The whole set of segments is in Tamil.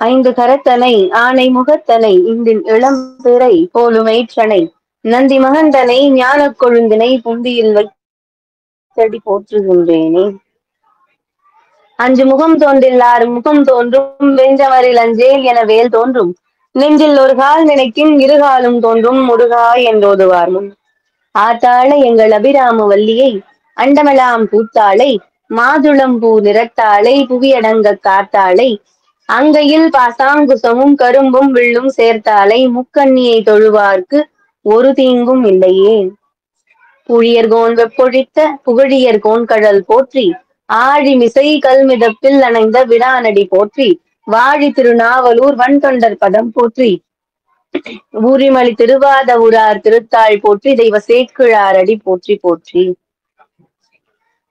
ஐந்து கரத்தனை ஆனை முகத்தனை இந்தின் இளம்பிறை போலுமெய்ற்றனை நந்தி மகந்தனை ஞானக் கொழுந்தினை புந்தியில் வைத்தடி போற்றுகின்றேனே. அஞ்சு முகம் தோன்றில் ஆறு முகம் தோன்றும் வெஞ்சமரில் அஞ்சேல் என வேல் தோன்றும் நெஞ்சில் ஒரு கால் நினைக்கும் இருகாலும் தோன்றும் முருகா என்றோதுவார் முன். ஆத்தாள எங்கள் அபிராம வல்லியை அண்டமெலாம் பூத்தாளை மாதுளம் பூ நிறத்தாளை புவியடங்க காத்தாளை அங்கையில் பாசாங்குசமும் கரும்பும் வில்லும் சேர்த்தாளை முக்கண்ணியை தொழுவார்க்கு ஒரு தீங்கும் இல்லையே. புழியர்கோன் வெப்பொழித்த புகழியர்கோன் கடல் போற்றி ஆழிமிசை கல்மிதப்பில் அணைந்த விடானடி போற்றி வாழி திருநாவலூர் வன்தொண்டர் பதம் போற்றி ஊரிமலி திருவாத ஊரார் திருத்தாள் போற்றி தெய்வ சேக்கிழாரடி போற்றி போற்றி.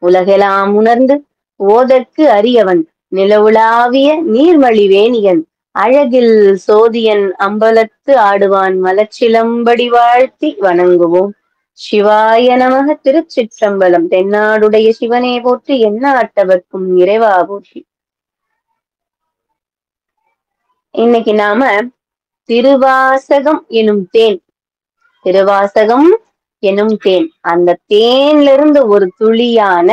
உலகெலாம் உணர்ந்து ஓதற்கு அரியவன் நிலவுலாவிய நீர்மலி வேணியன் அழகில் சோதியன் அம்பலத்து ஆடுவான் மலச்சிலம்படி வாழ்த்தி வணங்குவோம். சிவாய நமக. திருச்சிற்றம்பலம். தென்னாடுடைய சிவனே போற்றி, எந்நாட்டவர்க்கும் இறைவா போற்றி. இன்னைக்கு நாம திருவாசகம் எனும் தேன், திருவாசகம் எனும் தேன், அந்த தேன்ல இருந்து ஒரு துளியான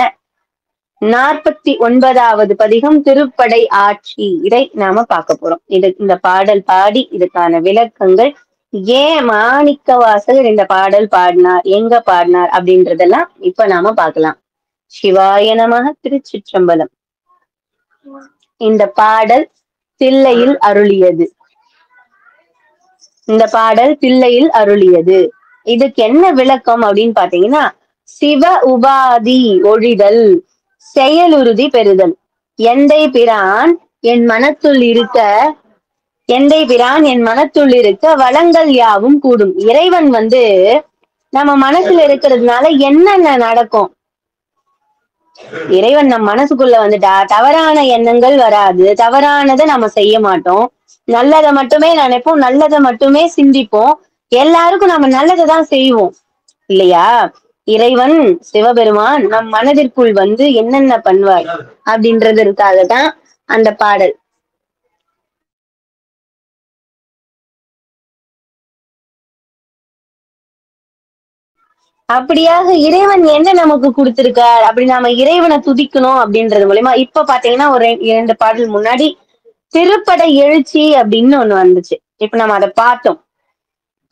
49வது பதிகம் திருப்படை ஆட்சி, இதை நாம பார்க்க போறோம். இந்த பாடல் பாடி இதுக்கான விளக்கங்கள், ஏன் மாணிக்க வாசகர் இந்த பாடல் பாடினார், எங்க பாடினார் அப்படின்றதெல்லாம் இப்ப நாம பார்க்கலாம். சிவாய நமக. திருச்சிற்றம்பலம். இந்த பாடல் தில்லையில் அருளியது. இந்த பாடல் தில்லையில் அருளியது. இதுக்கு என்ன விளக்கம் அப்படின்னு பாத்தீங்கன்னா, சிவ உபாதி ஒழிதல், செயலுறுதி பெறுதல். எந்தை பிரான் என் மனத்துள் இருக்க, எந்தை பிரான் என் மனத்துள் இருக்க வளங்கள் யாவும் கூடும். இறைவன் நம்ம மனசுல இருக்கிறதுனால என்னென்ன நடக்கும்? இறைவன் நம் மனசுக்குள்ள வந்துட்டா தவறான எண்ணங்கள் வராது, தவறானதை நம்ம செய்ய மாட்டோம், நல்லதை மட்டுமே நினைப்போம், நல்லதை மட்டுமே சிந்திப்போம், எல்லாருக்கும் நம்ம நல்லதை தான் செய்வோம் இல்லையா? இறைவன் சிவபெருமான் நம் மனதிற்குள் என்னென்ன பண்ணுவார் அப்படின்றதற்காக தான் அந்த பாடல். அப்படியாக இறைவன் என்ன நமக்கு கொடுத்திருக்கார் அப்படி நாம இறைவனை துதிக்கணும் அப்படின்றது மூலமா, இப்ப பாத்தீங்கன்னா ஒரு 2 பாடல் முன்னாடி திருப்படை எழுச்சி அப்படின்னு ஒண்ணு வந்துச்சு. இப்ப நம்ம அதை பார்த்தோம்.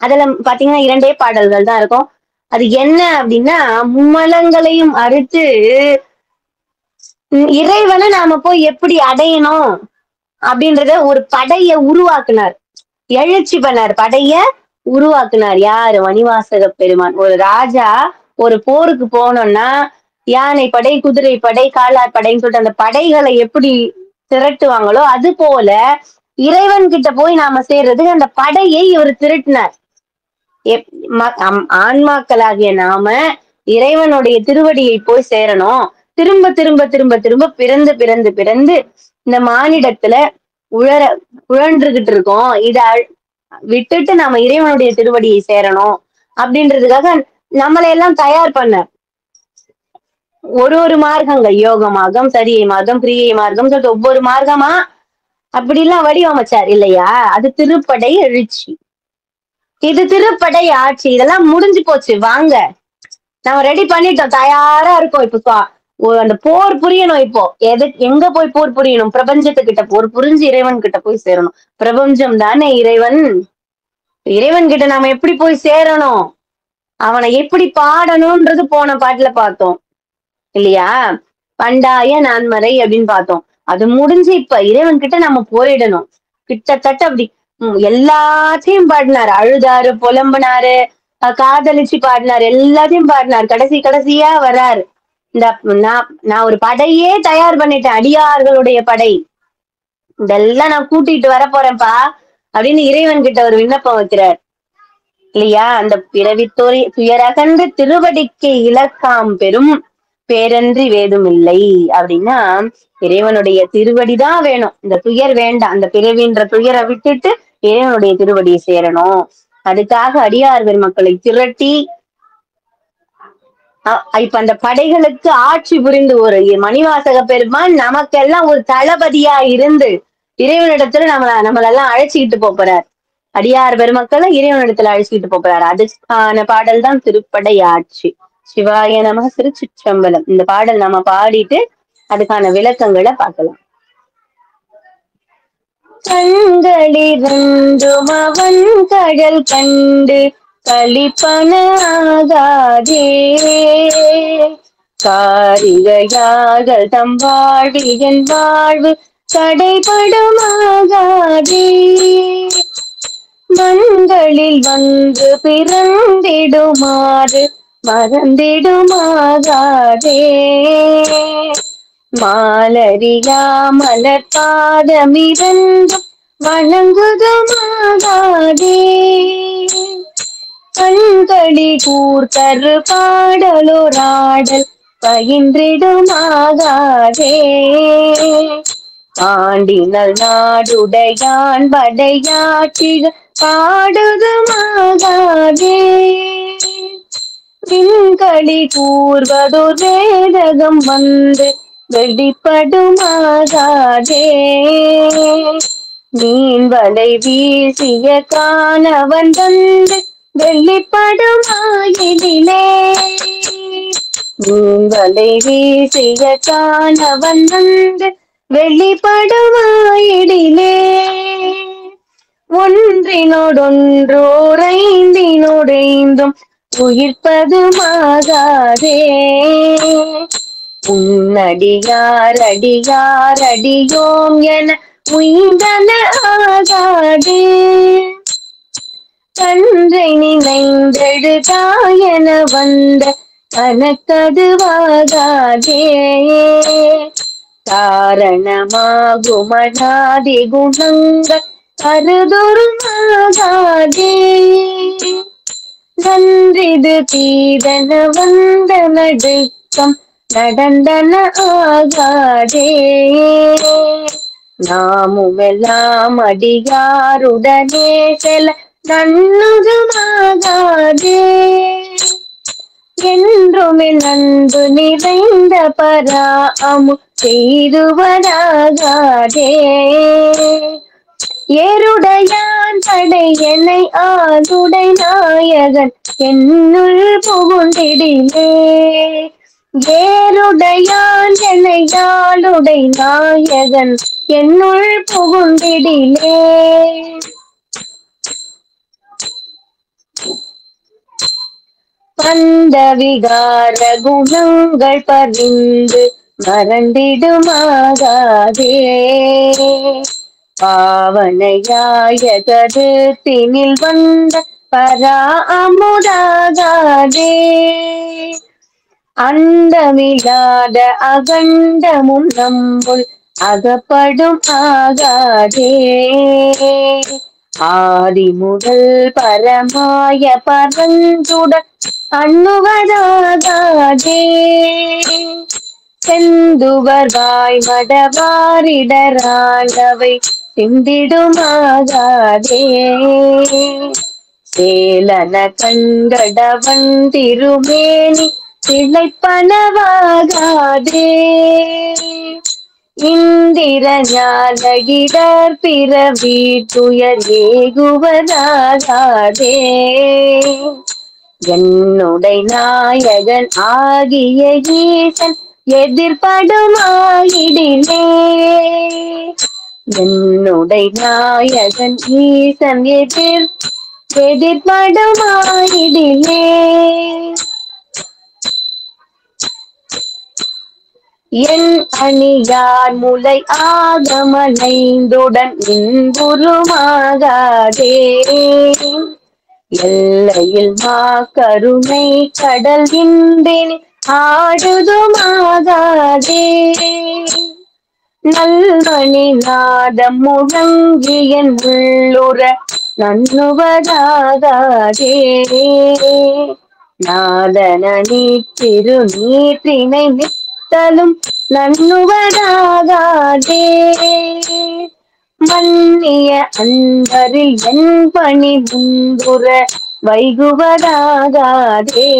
அதுல பாத்தீங்கன்னா 2 பாடல்கள் தான் இருக்கும். அது என்ன அப்படின்னா, மும்மலங்களையும் அறுத்து இறைவனை நாம போய் எப்படி அடையணும் அப்படின்றத ஒரு படைய உருவாக்குனார், எழுச்சி பண்ணார், படைய உருவாக்குனார். யாரு? மணிவாசக பெருமான். ஒரு ராஜா ஒரு போருக்கு போனோம்னா யானை படை, குதிரை படை, காலாட் படைன்னு சொல்லிட்டு அந்த படைகளை எப்படி திரட்டுவாங்களோ அது போல இறைவன் கிட்ட போய் நாம சேர்றதுக்கு அந்த படையை இவர் திரட்டினார். ஆன்மாக்களாகிய நாம இறைவனுடைய திருவடியை போய் சேரணும். திரும்ப திரும்ப திரும்ப திரும்ப பிறந்து பிறந்து பிறந்து இந்த மானிடத்துல உழன்றுகிட்டு இருக்கோம். இத விட்டுட்டு நாம இறைவனுடைய திருவடியை சேரணும் அப்படின்றதுக்காக நம்மளை எல்லாம் தயார் பண்ண ஒரு மார்க்கங்கள், யோக மார்க்கம், சரியை மார்க்கம், கிரியை மார்க்கம் சொல்லிட்டு ஒவ்வொரு மார்க்கமா அப்படிலாம் வடிவமைச்சார் இல்லையா? அது திருப்படை எழுச்சி, இது திருப்படை ஆட்சி. இதெல்லாம் முடிஞ்சு போச்சு. வாங்க, நம்ம ரெடி பண்ணிட்டோம், தயாரா இருக்கோம். இப்போ அந்த போர் புரியணும். இப்போ எங்க போய் போர் புரியணும்? பிரபஞ்சத்துக்கிட்ட போர் புரிஞ்சு இறைவன் கிட்ட போய் சேரணும். பிரபஞ்சம் தானே இறைவன். இறைவன் கிட்ட நாம எப்படி போய் சேரணும், அவனை எப்படி பாடணும்ன்றது போன பாட்டுல பார்த்தோம் இல்லையா? பண்டாய நான்மறை அப்படின்னு பார்த்தோம். அது முடிஞ்சு இப்ப இறைவன் கிட்ட நம்ம போயிடணும். கிட்டத்தட்ட அப்படி எல்லாத்தையும் பாடினாரு. அழுதாரு, புலம்புனாரு, காதலிச்சு பாடினார், எல்லாத்தையும் பாடினார். கடைசியா வர்றாரு, நான் ஒரு படையே தயார் பண்ணிட்டேன், அடியார்களுடைய படை, இதெல்லாம் நான் கூட்டிட்டு வர போறேன்ப்பா அப்படின்னு இறைவன் கிட்ட ஒரு விண்ணப்பம் வைக்கிறார் இல்லையா? அந்த பிறவி துயரகன்று திருவடிக்கு இலக்காம் பெரும் பேரன்றி வேதும் இல்லை அப்படின்னா, இறைவனுடைய திருவடிதான் வேணும், இந்த துயர் வேண்டாம். அந்த பிறவின்ற துயரை விட்டுட்டு இறைவனுடைய திருவடியை சேரணும். அதுக்காக அடியார் பெருமக்களை திரட்டி இப்ப அந்த படைகளுக்கு ஆட்சி புரிந்து ஒரு மணிவாசக பெருமான் நமக்கெல்லாம் ஒரு தளபதியா இருந்து இறைவனிடத்துல நம்மளெல்லாம் அழைச்சிக்கிட்டு போறார். அடியார் பெருமக்களை இறைவனிடத்துல அழைச்சிக்கிட்டு போறாரு. அதுக்கான பாடல் தான் திருப்படையாட்சி. சிவாய நம, திருச்சிற்றம்பலம். இந்த பாடல் நம்ம பாடிட்டு அதுக்கான விளக்கங்களை பார்க்கலாம். கண்களிரண்டும் அவன் கடல் கண்டு களிப்பனாகாதே, காரிகையார்கள் தம் வாழ்வியன் வாழ்வு தடைபடுமாகாதே, மண்களில் வந்து பிறந்திடுமாறு மறந்திடுமாகாதே, மாலரியா மலர்பாதமிரண்டும் வணங்குதுமாகாதே, கண்களி கூர்த்தரு பாடலோராடல் பயின்றிடுமாகாதே, ஆண்டினல் நாடுடையான் படையாட்சிக பாடுதுமாகாதே, விண்களி கூர்வதோர் வேதகம் வந்து வெளிப்படுமாகாதே, மீன் வலை வீசிய காணவன் வந்து வெளிப்படுமாயிடிலே, மீன் வலை வீசிய காணவன் வந்து வெளிப்படுமாயிடிலே, ஒன்றினோடொன்றோரைந்தினோடைந்தும் உயிர்ப்பதுமாகாதே, உன்னடியார் அடியார் அடியோம் என உய்ந்தன ஆகாதே, கன்றை நினைந்தெழுதாயன வந்த கனக்கதுவாகாதே, காரணமாகுமனாதி குணங்கள் கருதுருமாகாதே, நன்றிது தீதன வந்த நடுக்கம் நடந்தன ஆகாதே, நாமுமெல்லாம் அடியாருடனே செல நன்னுதுமாகாதே, என்றுமே நன்பு நிறைந்த பராமு செய்துவராகாதே, ஏருடையான் படையனை ஆதுடை நாயகன் என்னுள் புகுந்திடிலே, ஏருடையான் என்னை யாளுடை நாயகன் என்னுள் புகுந்திடிலே, பந்த விகார குணங்கள் பறிந்து மறந்திடுமாகாதே, பாவனையாய கருத்தினில் வந்த பரா அமுதாகாதே, அண்டமில்லாத அகண்டமும் நம்முள் அகப்படும் ஆகாதே, ஆதி முதல் பரமாய பரஞ்சுடன் அண்ணுவதாகாதே, செந்துவர் வாய் மடவாரிடரானவை சிந்திடுமாகாதே, சேலன கண்கடவன் திருமேனி திளைப்பனவாகாதே, இந்திர ஞான இடர் பிறவி துயர் ஏகுவதாகாதே, என்னுடை நாயகன் ஆகிய ஈசன் எதிர்படுமாயிடிலே, என்னுடை நாயகன் ஈசன் எதிர்படுமாயிடிலே, என் அணியார் முலை ஆகமனைந்துடன் இன்புருமாகாதே, எல்லையில் மா கருணை கடல் இன்பினி ஆடுதுமாகாதே, நல்மணி நாதம் முழங்கியன் உள்ளுற நன்னுவதாகாதே, நாதன நீத்திரு நீற்றினை நித்தலும் நன்னுவதாகாதே, மன்னிய அன்பரில் என் பணி முந்துர வைகுவதாகாதே,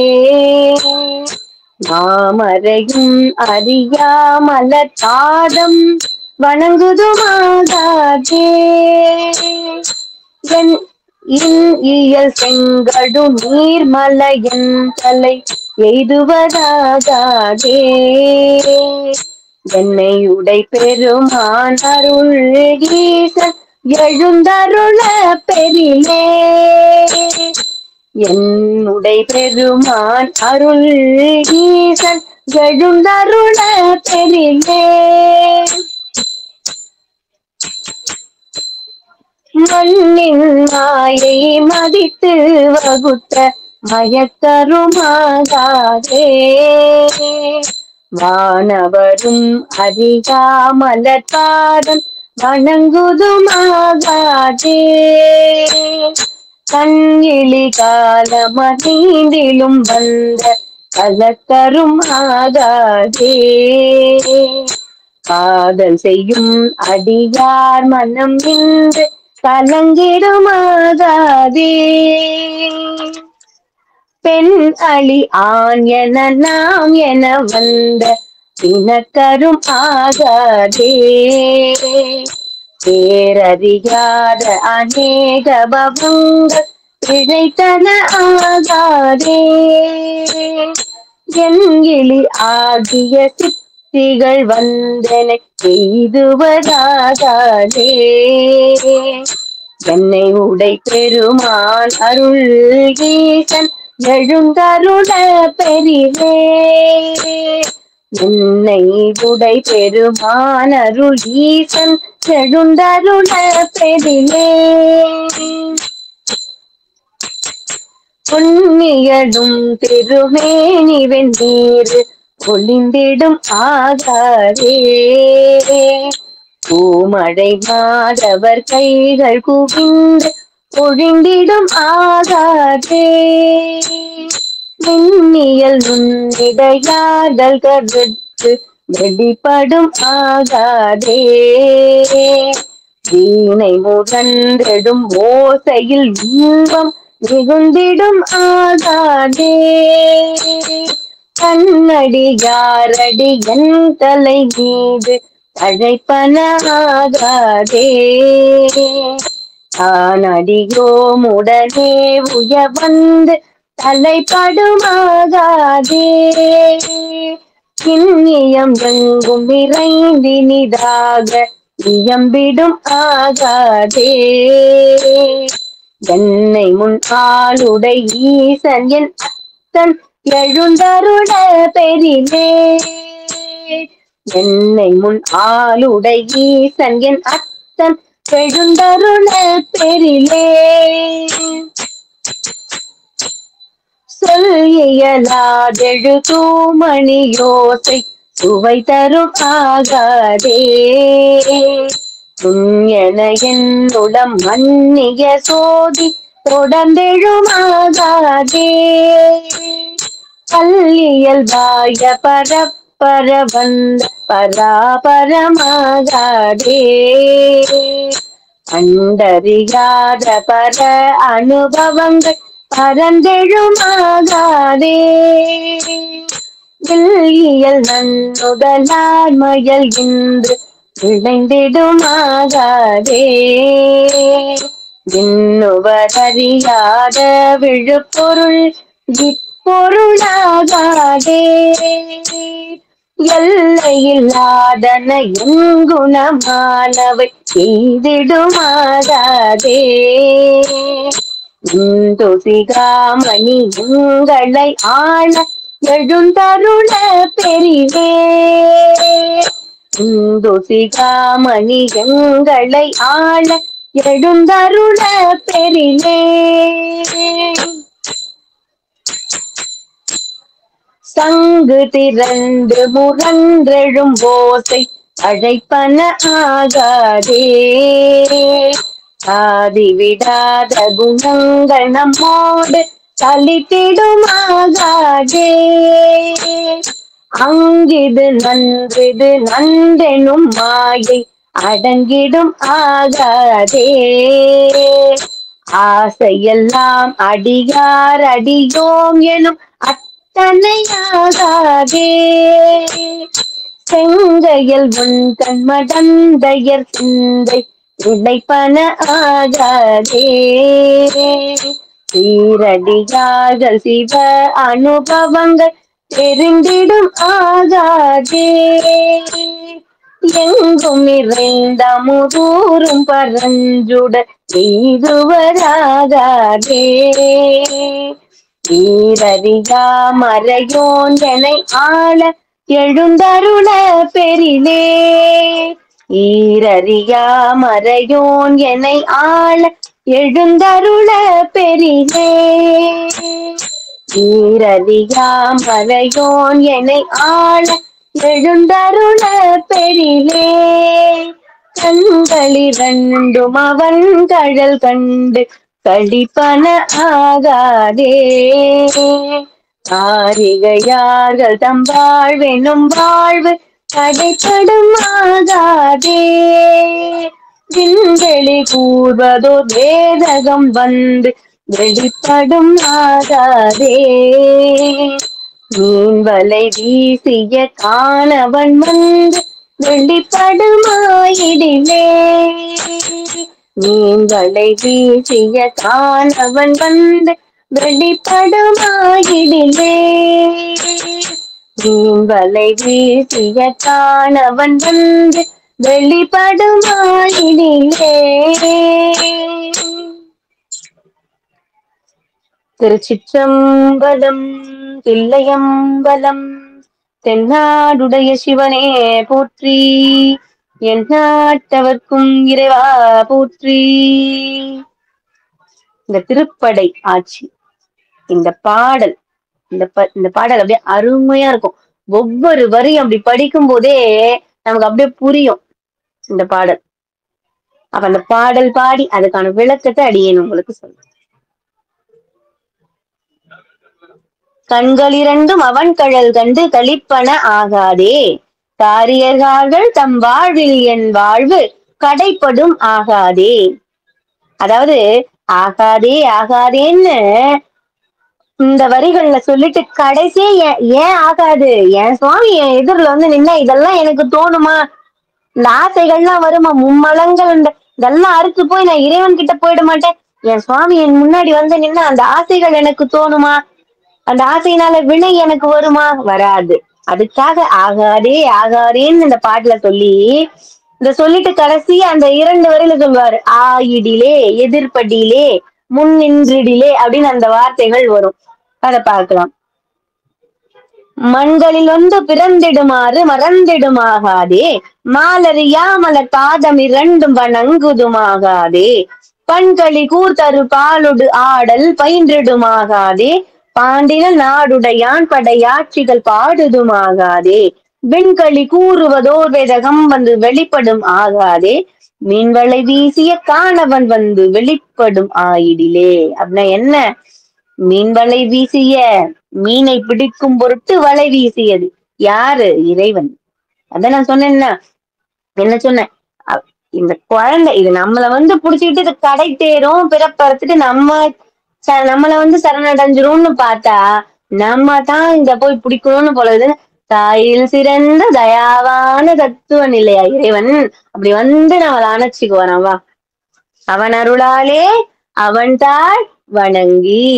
மாமரையும் அறியாமல தாதம் வணங்குதுமாகாதே என் இயல் செங்கடு நீர்மலையன் தலை எய்துவதாகாதே என்னை உடை பெருமான் அருள் ஈசன் எழுந்தருள பெரிலே என்னுடை பெருமான் அருள் ஈசன் எழுந்தருள பெரிலே மண்ணின் மாயை மதித்து வகுத்த மயக்கருமாகாதே வானவரும் அறியாமலத்தாரன் வணங்குதுமாகாதே கண்ணிழி காலமீந்திலும் வந்த கலக்கரும் ஆகாதே காதல் செய்யும் அடியார் மனம் நின்று கலங்கிடுமாகாதே பெண் அழி ஆண் என நாம் என வந்த பிணக்கரும் ஆகாதே பேரறியாத அநேக பவங்கள் பிழைத்தன ஆகாதே என் இழி ஆகிய சித்திகள் வந்தன எய்துவதாகாதே என்னை உடை பெருமான் அருள் ஈசன் எழுந்தருள பெரிலே என்னை உடை பெருமான் அருள் ஈசன் எழுந்தருள பெரிலே பொன்னியடும் திருமேனி வெந்நீர் பொழிந்திடும் ஆகாதே பூமழை மாதவர் கைகள் குவிந்து பொழிந்திடும் ஆகாதே விண்ணியல் நுண்ணிடையார்கள் கருத்து வெளிப்படும் ஆகாதே வீணை முழன்றெடும் ஓசையில் இன்பம் மிகுந்திடும் ஆகாதே கண்ணடியாரடி என் தலை மீது அழைப்பனாகாதே தானடியோமுடனே உய வந்து தலைப்படுமாகாதே கிண்ணியம் எங்கும் விரைந்தினிதாக இயம்பிடும் ஆகாதே என்னை முன் ஆளுடை ஈசன் என் அத்தன் எழுந்தருள பெரிலே என்னை முன் ஆளுடை ஈசன் என் அத்தன் எழுந்தருள பெரிலே சொல் இயலாதெழு தூமணியோசை சுவை தரும் ஆகாதே என என்னுடம் மன்னிய சோதி தொடர்ந்தெழுமாகாதே பல்லியல் பாய பரப்பர வந்த பராபரமாகாதே கண்டறியாத பர அனுபவங்கள் பரந்தெழுமாகாதே இயல் நன்னுதலார் மயல் இன்று விளைந்திடுமாகாதே இன்னுவதறியாத விழுப்பொருள் இப்பொருளாகாதே எல்லையில்லாதன எங்குணமானவை செய்திடுமாகாதே துசிகாமணி உங்களை ஆள எழுந்தருள பெரிலே துசிகாமணி எங்களை ஆள எழுந்தருள பெரிலே சங்கு திரண்டு முரன்றெழும் ஓசை அழைப்பன ஆகாதே ஆதிவிடாத குணங்கள் நம்மோடு சலித்திடுமாகாதே அங்கிது நன்றிது நன்றெனும் மாயை அடங்கிடும் ஆகாதே ஆசையெல்லாம் அடியார் அடியோம் எனும் அத்தனையாகாதே செங்கையல் உன் கண்மடந்தையர் சிந்தை உடைப்பன ஆகாதே. சீரடியார்கள் சிவ அனுபவங்கள் தெரிந்திடும் ஆகாதே. எங்கும் நிறைந்த முதூரும் பரஞ்சுட எய்துவராகாதே. ஈரறியா மறையோன் எனை ஆள எழுந்தருள பெரிலே. ஈரறியா மறையோன் எனை ஆள எழுந்தருள பெரிலே. ஈரறியா மறையோன் எனை ஆள எழுந்தருள பெரிலே. கண்களிரண்டும் அவன் கழல் கண்டு கழிப்பன ஆகாதே. காரிகையார்கள் தம் வாழ்வெனும் வாழ்வு தடைப்படும் ஆகாதே. விண்வெளி கூர்வதோ வேதகம் வந்து வெளிப்படும் ஆகாதே. மீன் வலை வீசிய காணவன் வந்து வெளிப்படுமாயிடிலே. மீன் வலை வீசிய காணவன் வந்து வெளிப்படுமாயிடிலே. மீன் வலை வீசிய காணவன் வந்து வெளிப்படுமாயிடிலே. திருச்சிற்றம்பலம். தில்லையம்பலம். தென்னாடுடைய சிவனே போற்றி. என் நாட்டவர்க்கும் இறைவா போற்றி. இந்த திருப்படை ஆட்சி, இந்த பாடல், இந்த பாடல் அப்படியே அருமையா இருக்கும். ஒவ்வொரு வரியும் அப்படி படிக்கும் போதே நமக்கு அப்படியே புரியும் இந்த பாடல். அப்ப அந்த பாடல் பாடி அதுக்கான விளக்கத்தை அடியேன் உங்களுக்கு சொல்றேன். கண்களிரண்டும் அவன் கழல் கண்டு களிப்பன ஆகாதே. காரியர்கள் தம் வாழ்வில் என் வாழ்வு கடைப்படும் ஆகாதே. அதாவது ஆகாதே ஆகாதேன்னு இந்த வரிகள்ல சொல்லிட்டு கடைசியே ஏன் ஆகாது, என் சுவாமி என் எதிரில வந்து நின்னா இதெல்லாம் எனக்கு தோணுமா, இந்த ஆசைகள்லாம் வருமா, மும்மலங்கள் இதெல்லாம் அறுத்து போய் நான் இறைவன் கிட்ட போயிட மாட்டேன், என் சுவாமி என் முன்னாடி வந்து நின்னா அந்த ஆசைகள் எனக்கு தோணுமா, அந்த ஆசையினால வினை எனக்கு வருமா, வராது. அதுக்காக ஆகாதே ஆகாதேன்னு இந்த பாட்டுல சொல்லி இந்த சொல்லிட்டு கடைசி அந்த 2 வரையில சொல்வாரு. ஆயிடிலே, எதிர்படியிலே, முன்னின்றிடிலே அப்படின்னு அந்த வார்த்தைகள் வரும். அதை பார்க்கலாம். மண்களில் ஒன்று பிறந்திடுமாறு மறந்திடுமாகாதே. மாலறியாமல பாதம் 2 வணங்குதுமாகாதே. பண்களி கூர்த்தரு பாலுடு ஆடல் பயின்றிடுமாகாதே. பாண்டின நாடுடையான் படையாட்சிகள் பாடுதுமாகாதே. விண்களி கூறுவதோர் வேதகம் வந்து வெளிப்படும் ஆகாதே. மீன்வளை வீசிய காணவன் வந்து வெளிப்படும் ஆயிடிலே. அப்படின்னா என்ன? மீன்வளை வீசிய, மீனை பிடிக்கும் பொருட்டு வலை வீசியது யாரு? இறைவன். அதான் நான் சொன்னேன்னா, என்ன சொன்னேன், இந்த குழந்தை இது நம்மள வந்து புடிச்சுக்கிட்டு இது கடை தேரும் பிறப்பறுத்துட்டு நம்மள வந்து சரணடைஞ்சிரும்னு பார்த்தா நம்ம தான் இங்க போய் பிடிக்கணும்னு போலது. தாயில் சிறந்த தயாவான தத்துவ நிலையா இறைவன் அப்படி வந்து நம்மள அணைச்சிக்குவான். வா, அவன் அருளாலே அவன் தாள் வணங்கி,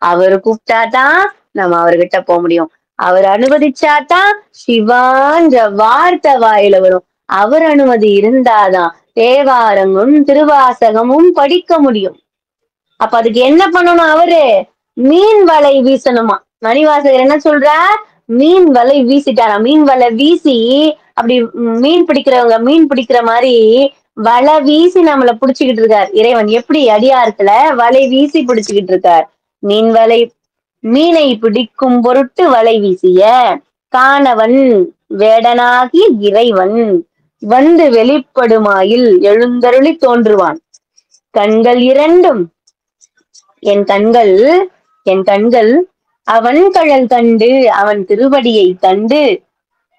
அவர் கூப்பிட்டாதான் நம்ம அவர்கிட்ட போக முடியும். அவர் அனுமதிச்சாதான் சிவான்ற வார்த்தை வாயில வரும். அவர் அனுமதி இருந்தாதான் தேவாரமும் திருவாசகமும் படிக்க முடியும். அப்ப அதுக்கு என்ன பண்ணணும்? அவரு மீன் வலை வீசணுமா. மணிவாசகர் என்ன சொல்றார்? மீன் வலை வீசிட்டாரா. மீன் வலை வீசி அப்படி மீன் பிடிக்கிறவங்க மீன் பிடிக்கிற மாதிரி வலை வீசி நம்மள புடிச்சுக்கிட்டு இருக்கார் இறைவன். எப்படி? அடியார்த்துல வலை வீசி பிடிச்சுக்கிட்டு இருக்கார். மீனை பிடிக்கும் பொருட்டு வலை வீசிய காணவன் வேடனாகி இறைவன் வந்து வெளிப்படுமாயில் எழுந்தருளி தோன்றுவான். கண்கள் 2 என் கண்கள் அவன் கழல் கண்டு, அவன் திருவடியை கண்டு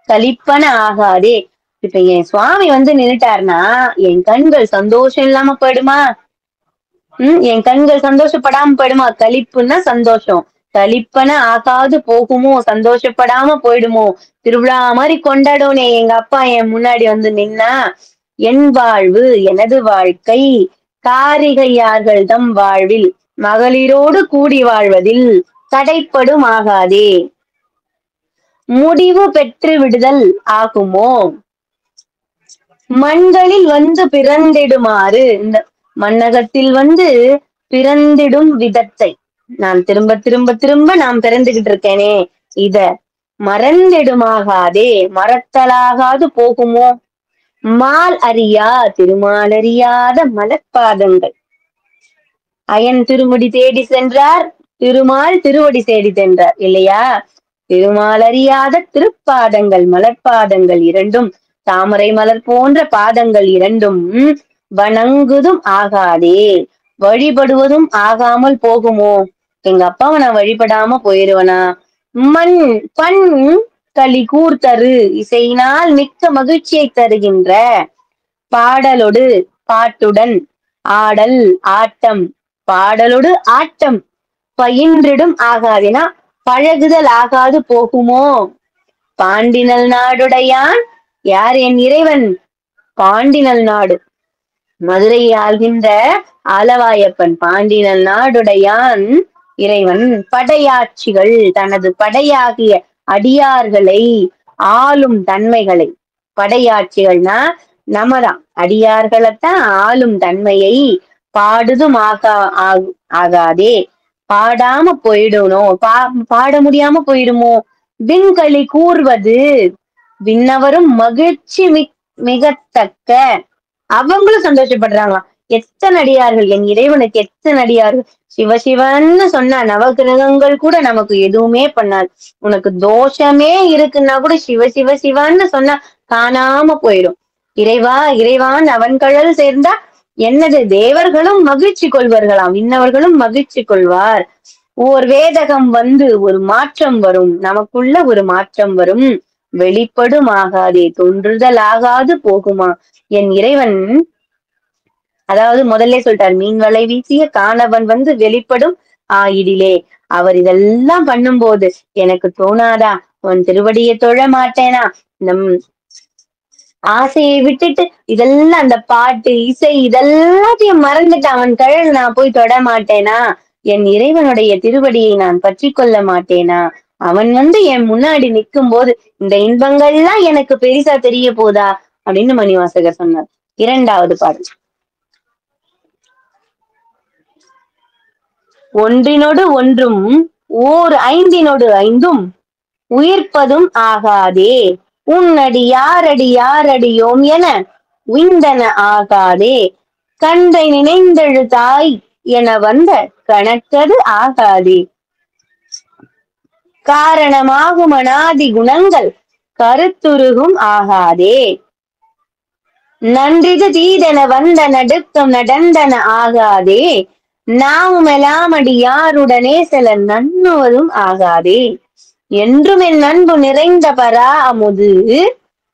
களிப்பன ஆகாதே. இப்ப என் சுவாமி வந்து நின்னுட்டாருன்னா என் கண்கள் சந்தோஷம் இல்லாம போயிடுமா? என் கண்கள் சந்தோஷப்படாம போயிடுமா? களிப்புன்னா சந்தோஷம். கழிப்பன ஆகாது போகுமோ, சந்தோஷப்படாம போயிடுமோ, திருவிழா மாதிரி கொண்டாடுவனே எங்க அப்பா என் முன்னாடி வந்து நின்னா, என் வாழ்வு எனது வாழ்க்கை காரிகையார்கள் தம் வாழ்வில் மகளிரோடு கூடி வாழ்வதில் தடைப்படும் ஆகாதே, முடிவு பெற்று விடுதல் ஆகுமோ, மண்களில் வந்து பிறந்திடுமாறு, இந்த மண்ணகத்தில் வந்து பிறந்திடும் விதத்தை நான் திரும்ப திரும்ப திரும்ப நான் பிறந்துகிட்டு இருக்கேனே, இத மறந்திடுமாகாதே, மறத்தலாகாது போகுமோ, மால் அறியா திருமாலறியாத மலர்பாதங்கள். அயன் திருமுடி தேடி சென்றார், திருமால் திருவடி தேடி சென்றார் இல்லையா? திருமாலறியாத திருப்பாதங்கள், மலர்பாதங்கள் இரண்டும், தாமரை மலர் போன்ற பாதங்கள் இரண்டும் வணங்குதும் ஆகாதே, வழிபடுவதும் ஆகாமல் போகுமோ, எங்க அப்பாவை நான் வழிபடாம போயிருவனா, மண் பண் களி கூர்த்தரு இசையினால் மிக்க மகிழ்ச்சியை தருகின்ற பாடலொடு பாட்டுடன் ஆடல் ஆட்டம், பாடலொடு ஆட்டம் பயின்றிடும் ஆகாதுனா பழகுதல் ஆகாது போகுமோ, பாண்டினல் நாடுடையான் யார் என் இறைவன், பாண்டினல் நாடு மதுரையை ஆள்கின்ற ஆலவாயப்பன், பாண்டினல் நாடுடையான் இறைவன் படையாட்சிகள் தனது படையாகிய அடியார்களை ஆளும் தன்மைகளை, படையாட்சிகள்னா நம்மதான் அடியார்களைத்தான் ஆளும் தன்மையை பாடுதும் ஆகாதே, பாடாம போயிடணும், பாட முடியாம போயிடுமோ, விண்களி கூர்வது விண்ணவரும் மகிழ்ச்சி மிகத்தக்க, அவங்களும் சந்தோஷப்படுறாங்களாம். எத்தனை அடியார்கள் என் இறைவனுக்கு, எத்தனை அடியார்கள், சிவசிவன்னு சொன்னா நவகிரகங்கள் கூட நமக்கு எதுவுமே பண்ணாது. உனக்கு தோஷமே இருக்குன்னா கூட சிவ சிவ சிவான்னு சொன்னா காணாம போயிடும். இறைவா இறைவான் அவன் கழல் சேர்ந்தா என்னது, தேவர்களும் மகிழ்ச்சி கொள்வார்களாம், விண்ணவர்களும் மகிழ்ச்சி கொள்வார். ஓர் வேதகம் வந்து ஒரு மாற்றம் வரும், நமக்குள்ள ஒரு மாற்றம் வரும், வெளிப்படும் ஆகாதே, தோன்றுதல் ஆகாது போகுமா, என் இறைவன் அதாவது முதல்ல சொல்லிட்டார், மீன் வலை வீசிய காணவன் வந்து வெளிப்படும் ஆயிடிலே, அவர் இதெல்லாம் பண்ணும்போது எனக்கு தோணாதா, உன் திருவடியை தொழ மாட்டேனா, நம் ஆசையை விட்டுட்டு இதெல்லாம் அந்த பாட்டு இசை இதெல்லாத்தையும் மறந்துட்டு அவன் கழல் நான் போய் தொட மாட்டேனா, என் இறைவனுடைய திருவடியை நான் பற்றி கொள்ள மாட்டேனா, அவன் வந்து என் முன்னாடி நிற்கும் போது இந்த இன்பங்கள்லாம் எனக்கு பெரிசா தெரிய போதா அப்படின்னு மணிவாசகர் சொன்னார். இரண்டாவது பாடல், ஒன்றினோடு ஒன்றும் ஓர் ஐந்தினோடு ஐந்தும் உயிர்ப்பதும் ஆகாதே, உன்னடி யாரடி யாரடியோம் என உய்ந்தன ஆகாதே, கன்றை நினைந்தெழு தாய் என வந்த கணக்கது ஆகாதே, காரணமாகும் அநாதி குணங்கள் கருத்துருகும் ஆகாதே, நன்றிது தீதென வந்த நடுக்கம் நடந்தன ஆகாதே, நாவுமெலாம் அடி யாருடனே சில நன்னுவதும் ஆகாதே, என்றும் என் அன்பு நிறைந்த பரா அமுது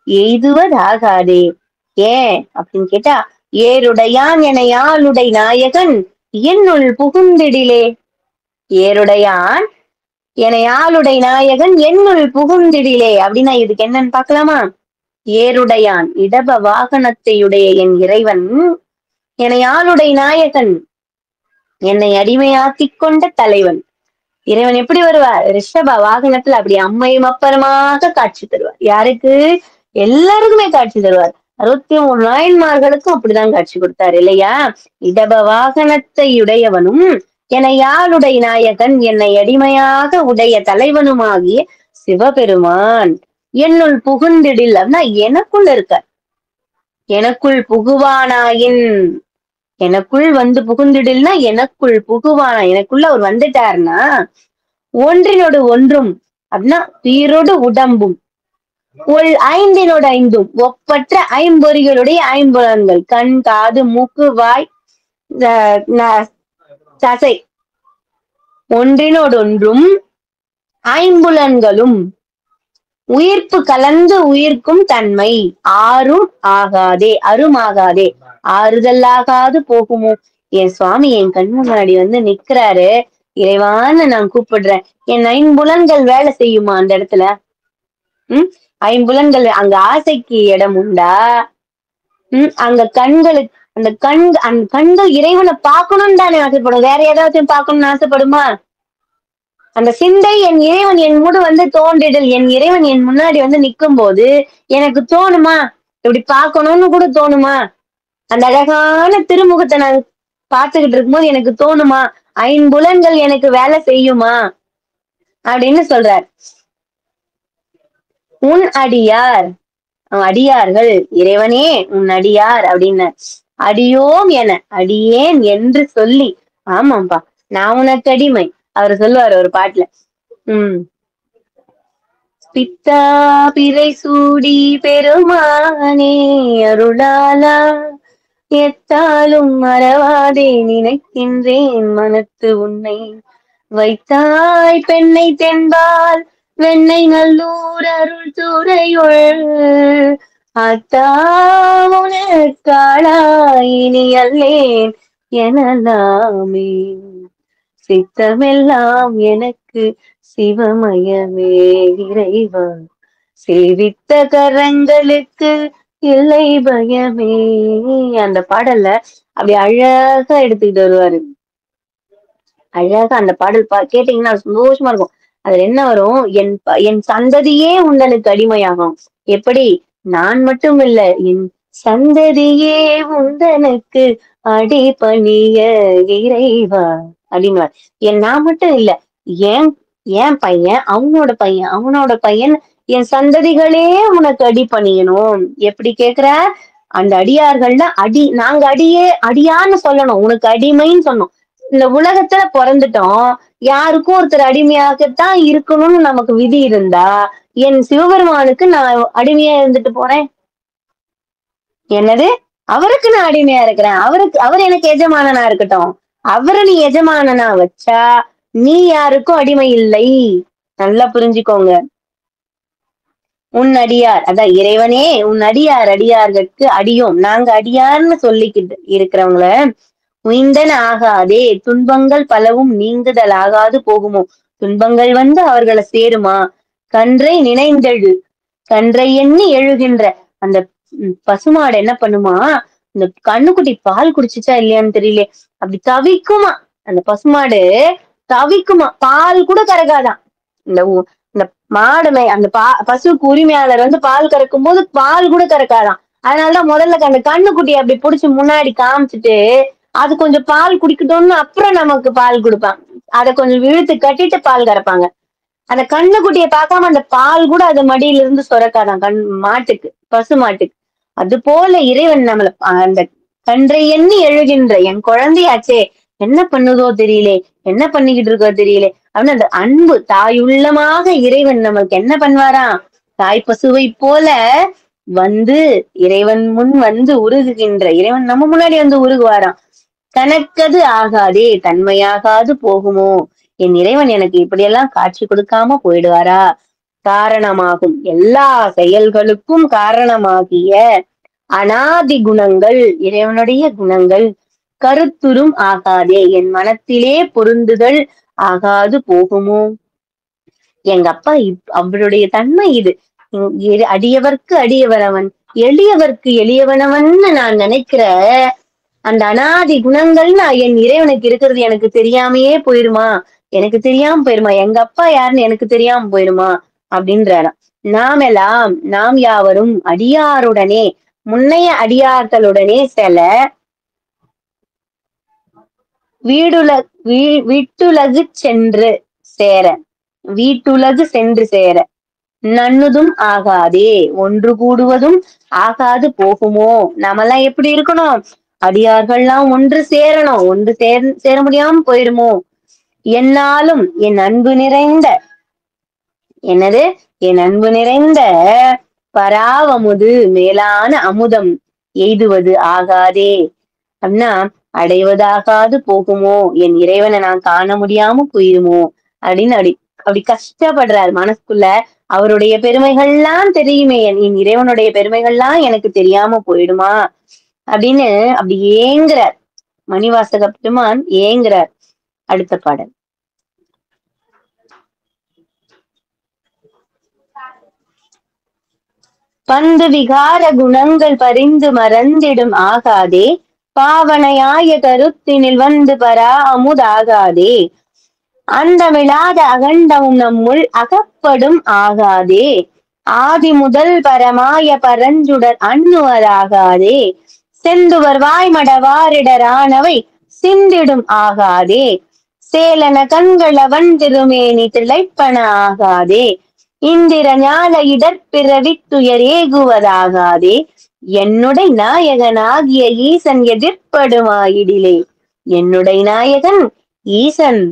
எய்துவதாகாதே. ஏன் அப்படின்னு கேட்டா, ஏருடையான் என யாளுடை நாயகன் என்னுள் புகுந்திடிலே, ஏருடையான் என யாளுடை நாயகன் என்னுள் புகுந்திடிலே அப்படின்னா இதுக்கு என்னன்னு பாக்கலாமா, ஏருடையான் இடப வாகனத்தையுடைய என் இறைவன், என யாளுடை நாயகன் என்னை அடிமையாக்கிக் கொண்ட தலைவன், இறைவன் எப்படி வருவார், ரிஷப வாகனத்துல அப்படி அம்மையும் அப்பறமாக காட்சி தருவார். யாருக்கு, எல்லாருக்குமே காட்சி தருவார். 63 நாயன்மார்களுக்கும் அப்படிதான் காட்சி கொடுத்தார் இல்லையா. இடப வாகனத்தை உடையவனும் என யாளுடை நாயகன் என்னை அடிமையாக உடைய தலைவனுமாகிய சிவபெருமான் என்னுள் புகுந்திடில் அப்படின்னா எனக்குள் இருக்க, எனக்குள் புகுவானாயின், எனக்குள் வந்து புகுந்திடில்னா எனக்குள் புகுவானா, எனக்குள்ள அவர் வந்துட்டாருன்னா, ஒன்றினோடு ஒன்றும் அப்படின்னா உயிரோடு உடம்பும், ஐந்தினோடு ஐந்தும் ஒப்பற்ற ஐம்பொறிகளுடைய ஐம்புலன்கள், கண் காது மூக்கு வாய் தசை, ஒன்றினோடு ஒன்றும் ஐம்புலன்களும் உயிர்ப்பு கலந்து உயிர்க்கும் தன்மை ஆறும் ஆகாதே, அருமாகாதே, ஆறுதல் ஆகாது போகுமோ, என் சுவாமி என் கண் முன்னாடி வந்து நிக்கிறாரு, இறைவான்னு நான் கூப்பிடுறேன். என் ஐம்புலன்கள் வேலை செய்யுமா அந்த இடத்துல? ம்? ஐம்புலன்கள் அங்க ஆசைக்கு இடம் உண்டா? அங்க கண்களுக்கு அந்த கண்கள் இறைவனை பார்க்கணும்னு தானே ஆசைப்படும். வேற ஏதாச்சும் பார்க்கணும்னு ஆசைப்படுமா? அந்த சிந்தை என் இறைவன் என் மூடு வந்து தோன்றிடல் என் இறைவன் என் முன்னாடி வந்து நிக்கும் போது எனக்கு தோணுமா? இப்படி பார்க்கணும்னு கூட தோணுமா? அந்த அழகான திருமுகத்தை நான் பார்த்துக்கிட்டு இருக்கும்போது எனக்கு தோணுமா? ஐம்புலன்கள் எனக்கு வேலை செய்யுமா? அப்படின்னு சொல்றார். உன் அடியார் அடியார்கள் இறைவனே உன் அடியார் அப்படின்னு அடியோம் என அடியேன் என்று சொல்லி ஆமாப்பா நான் உனக்கு அடிமை அவர் சொல்லுவார் ஒரு பாட்டுல. உம் பித்தா பிறை சூடி பெருமானே அருளாலா எத்தாலும் மறவாதே நினைக்கின்றேன் மனத்து உன்னை வைத்தாய் பெண்ணை தென்பால் வெண்ணை நல்லூர் அருள் துறையுள் அத்தாவுனக்காளாயினி அல்லேன் எனலாமே சித்தமெல்லாம் எனக்கு சிவமயமே இறைவா சேவித்த கரங்களுக்கு இல்லை பயமே. அந்த பாடல்ல அப்படி அழகா எடுத்துக்கிட்டு வருவாரு. அழகா அந்த பாடல் கேட்டீங்கன்னா சந்தோஷமா இருக்கும். அதுல என்ன வரும்? என் சந்ததியே உந்தனுக்கு அடிமையாகும். எப்படி? நான் மட்டும் இல்ல, என் சந்ததியே உந்தனுக்கு அடிபணிய இறைவா அப்படின்னுவார். நான் மட்டும் இல்ல, ஏன் என் பையன், அவனோட பையன் என் சந்ததிகளே உனக்கு அடிபணியணும். எப்படி கேக்குற? அந்த அடியார்கள்ல நாங்க அடியான்னு சொல்லணும், உனக்கு அடிமைன்னு சொன்னோம். இந்த உலகத்துல பிறந்துட்டோம், யாருக்கும் ஒருத்தர் அடிமையாகத்தான் இருக்கணும்னு நமக்கு விதி இருந்தா என் சிவபெருமானுக்கு நான் அடிமையா இருந்துட்டு போறேன். என்னது? அவருக்கு நான் அடிமையா இருக்கிறேன். அவர் எனக்கு எஜமானனா இருக்கட்டும். அவரை நீ எஜமானனா வச்சா நீ யாருக்கும் அடிமை இல்லை. நல்லா புரிஞ்சுக்கோங்க. உன் அடியார் அதான் இறைவனே உன் அடியார்களுக்கு அடியோம் நாங்க அடியார்னு சொல்லிக்கிட்டு இருக்கிறவங்கள உய்ந்தன ஆகாதே துன்பங்கள் பலவும் நீங்குதல் ஆகாது போகுமோ. துன்பங்கள் வந்து அவர்களை சேருமா? கன்றை நினைந்தெழு கன்றை எண்ணி எழுகின்ற அந்த பசுமாடு என்ன பண்ணுமா? இந்த கண்ணுக்குட்டி பால் குடிச்சுச்சா இல்லையான்னு தெரியல, அப்படி தவிக்குமா. அந்த பசுமாடு தவிக்குமா, பால் கூட கறக்காதான். இந்த இந்த மாடுமை அந்த பசுக்கு உரிமையாளர் வந்து பால் கறக்கும் போது பால் கூட கறக்காதான். அதனாலதான் முதல்ல அந்த கண்ணுக்குட்டி அப்படி புடிச்சு முன்னாடி காமிச்சிட்டு அது கொஞ்சம் பால் குடிக்கட்டும்னு அப்புறம் நமக்கு பால் கொடுப்பான். அதை கொஞ்சம் இழுத்து கட்டிட்டு பால் கறப்பாங்க. அந்த கண்ணுக்குட்டியை பார்க்காம அந்த பால் கூட அது மடியில இருந்து சுரக்காதான் மாட்டுக்கு, பசு மாட்டுக்கு. அது போல இறைவன் நம்மள அந்த கன்றை எண்ணி எழுகின்ற என் குழந்தையாச்சே, என்ன பண்ணுதோ தெரியலே, என்ன பண்ணிக்கிட்டு இருக்கோ தெரியலே அப்படின்னு அந்த அன்பு தாயுள்ளமாக இறைவன் நமக்கு என்ன பண்ணுவாராம்? தாய் பசுவை போல வந்து இறைவன் முன் வந்து உருகுகின்ற இறைவன் நம்ம முன்னாடி வந்து உருகுவாராம். தனக்கது ஆகாதே தன்மையாகாது போகுமோ. என் இறைவன் எனக்கு இப்படியெல்லாம் காட்சி கொடுக்காம போயிடுவாரா? காரணமாகும் எல்லா செயல்களுக்கும் காரணமாகிய அனாதி குணங்கள் இறைவனுடைய குணங்கள் கருத்துரும் ஆகாதே என் மனத்திலே பொருந்துதல் ஆகாது போகுமோ. எங்க அப்பா அவருடைய தன்மை இது. அடியவர்க்கு அடியவனவன் எளியவர்க்கு எளியவனவன்னு நான் நினைக்கிற அந்த அனாதி குணங்கள்னா என் இறைவனுக்கு இருக்கிறது எனக்கு தெரியாமையே போயிருமா? எனக்கு தெரியாம போயிருமா? எங்க அப்பா யாருன்னு எனக்கு தெரியாம போயிருமா அப்படின்றாராம். நாம் யாவரும் அடியாருடனே முன்னைய அடியார்களுடனே செல வீட்டுலகு சென்று சேர வீட்டுலகு சென்று சேர நன்னுதும் ஆகாதே ஒன்று கூடுவதும் ஆகாது போகுமோ. நாமெல்லாம் எப்படி இருக்கணும்? அடியார்கள்லாம் ஒன்று சேரணும். ஒன்று சேர முடியாம போயிருமோ. என்னாலும் என் அன்பு நிறைந்த என்னது? என் அன்பு நிறைந்த பராவமுது மேலான அமுதம் எய்துவது ஆகாதே அப்படின்னா அடைவதாகாது போகுமோ. என் இறைவனை நான் காண முடியாம போயிருமோ அப்படின்னு அப்படி கஷ்டப்படுறாரு மனசுக்குள்ள. அவருடைய பெருமைகள்லாம் தெரியுமே, என் இறைவனுடைய பெருமைகள்லாம் எனக்கு தெரியாம போயிடுமா அப்படின்னு அப்படி ஏங்குறார். மணிவாசக பெருமான் ஏங்குறார். அடுத்த பாடல். பந்து விகார குணங்கள் பறிந்து மறந்திடும் ஆகாதே, பாவனையாய கருத்தினில் வந்து பரா அமுதாகாதே, அந்தமிழாத அகண்டமும் நம்முள் அகப்படும் ஆகாதே, ஆதி முதல் பரமாய பரஞ்சுடர் அண்ணுவதாகாதே, செந்துவர் வாய்மடவாரிடரானவை சிந்திடும் ஆகாதே, சேலன கண்களவன் திருமேனி திளைப்பன ஆகாதே, இந்திர ஞான இடர்பிறவித்துயர் ஏகுவதாகாதே, என்னுடை நாயகனாகிய ஈசன் எதிர்ப்படுமாயிடிலே. என்னுடைய நாயகன் ஈசன்.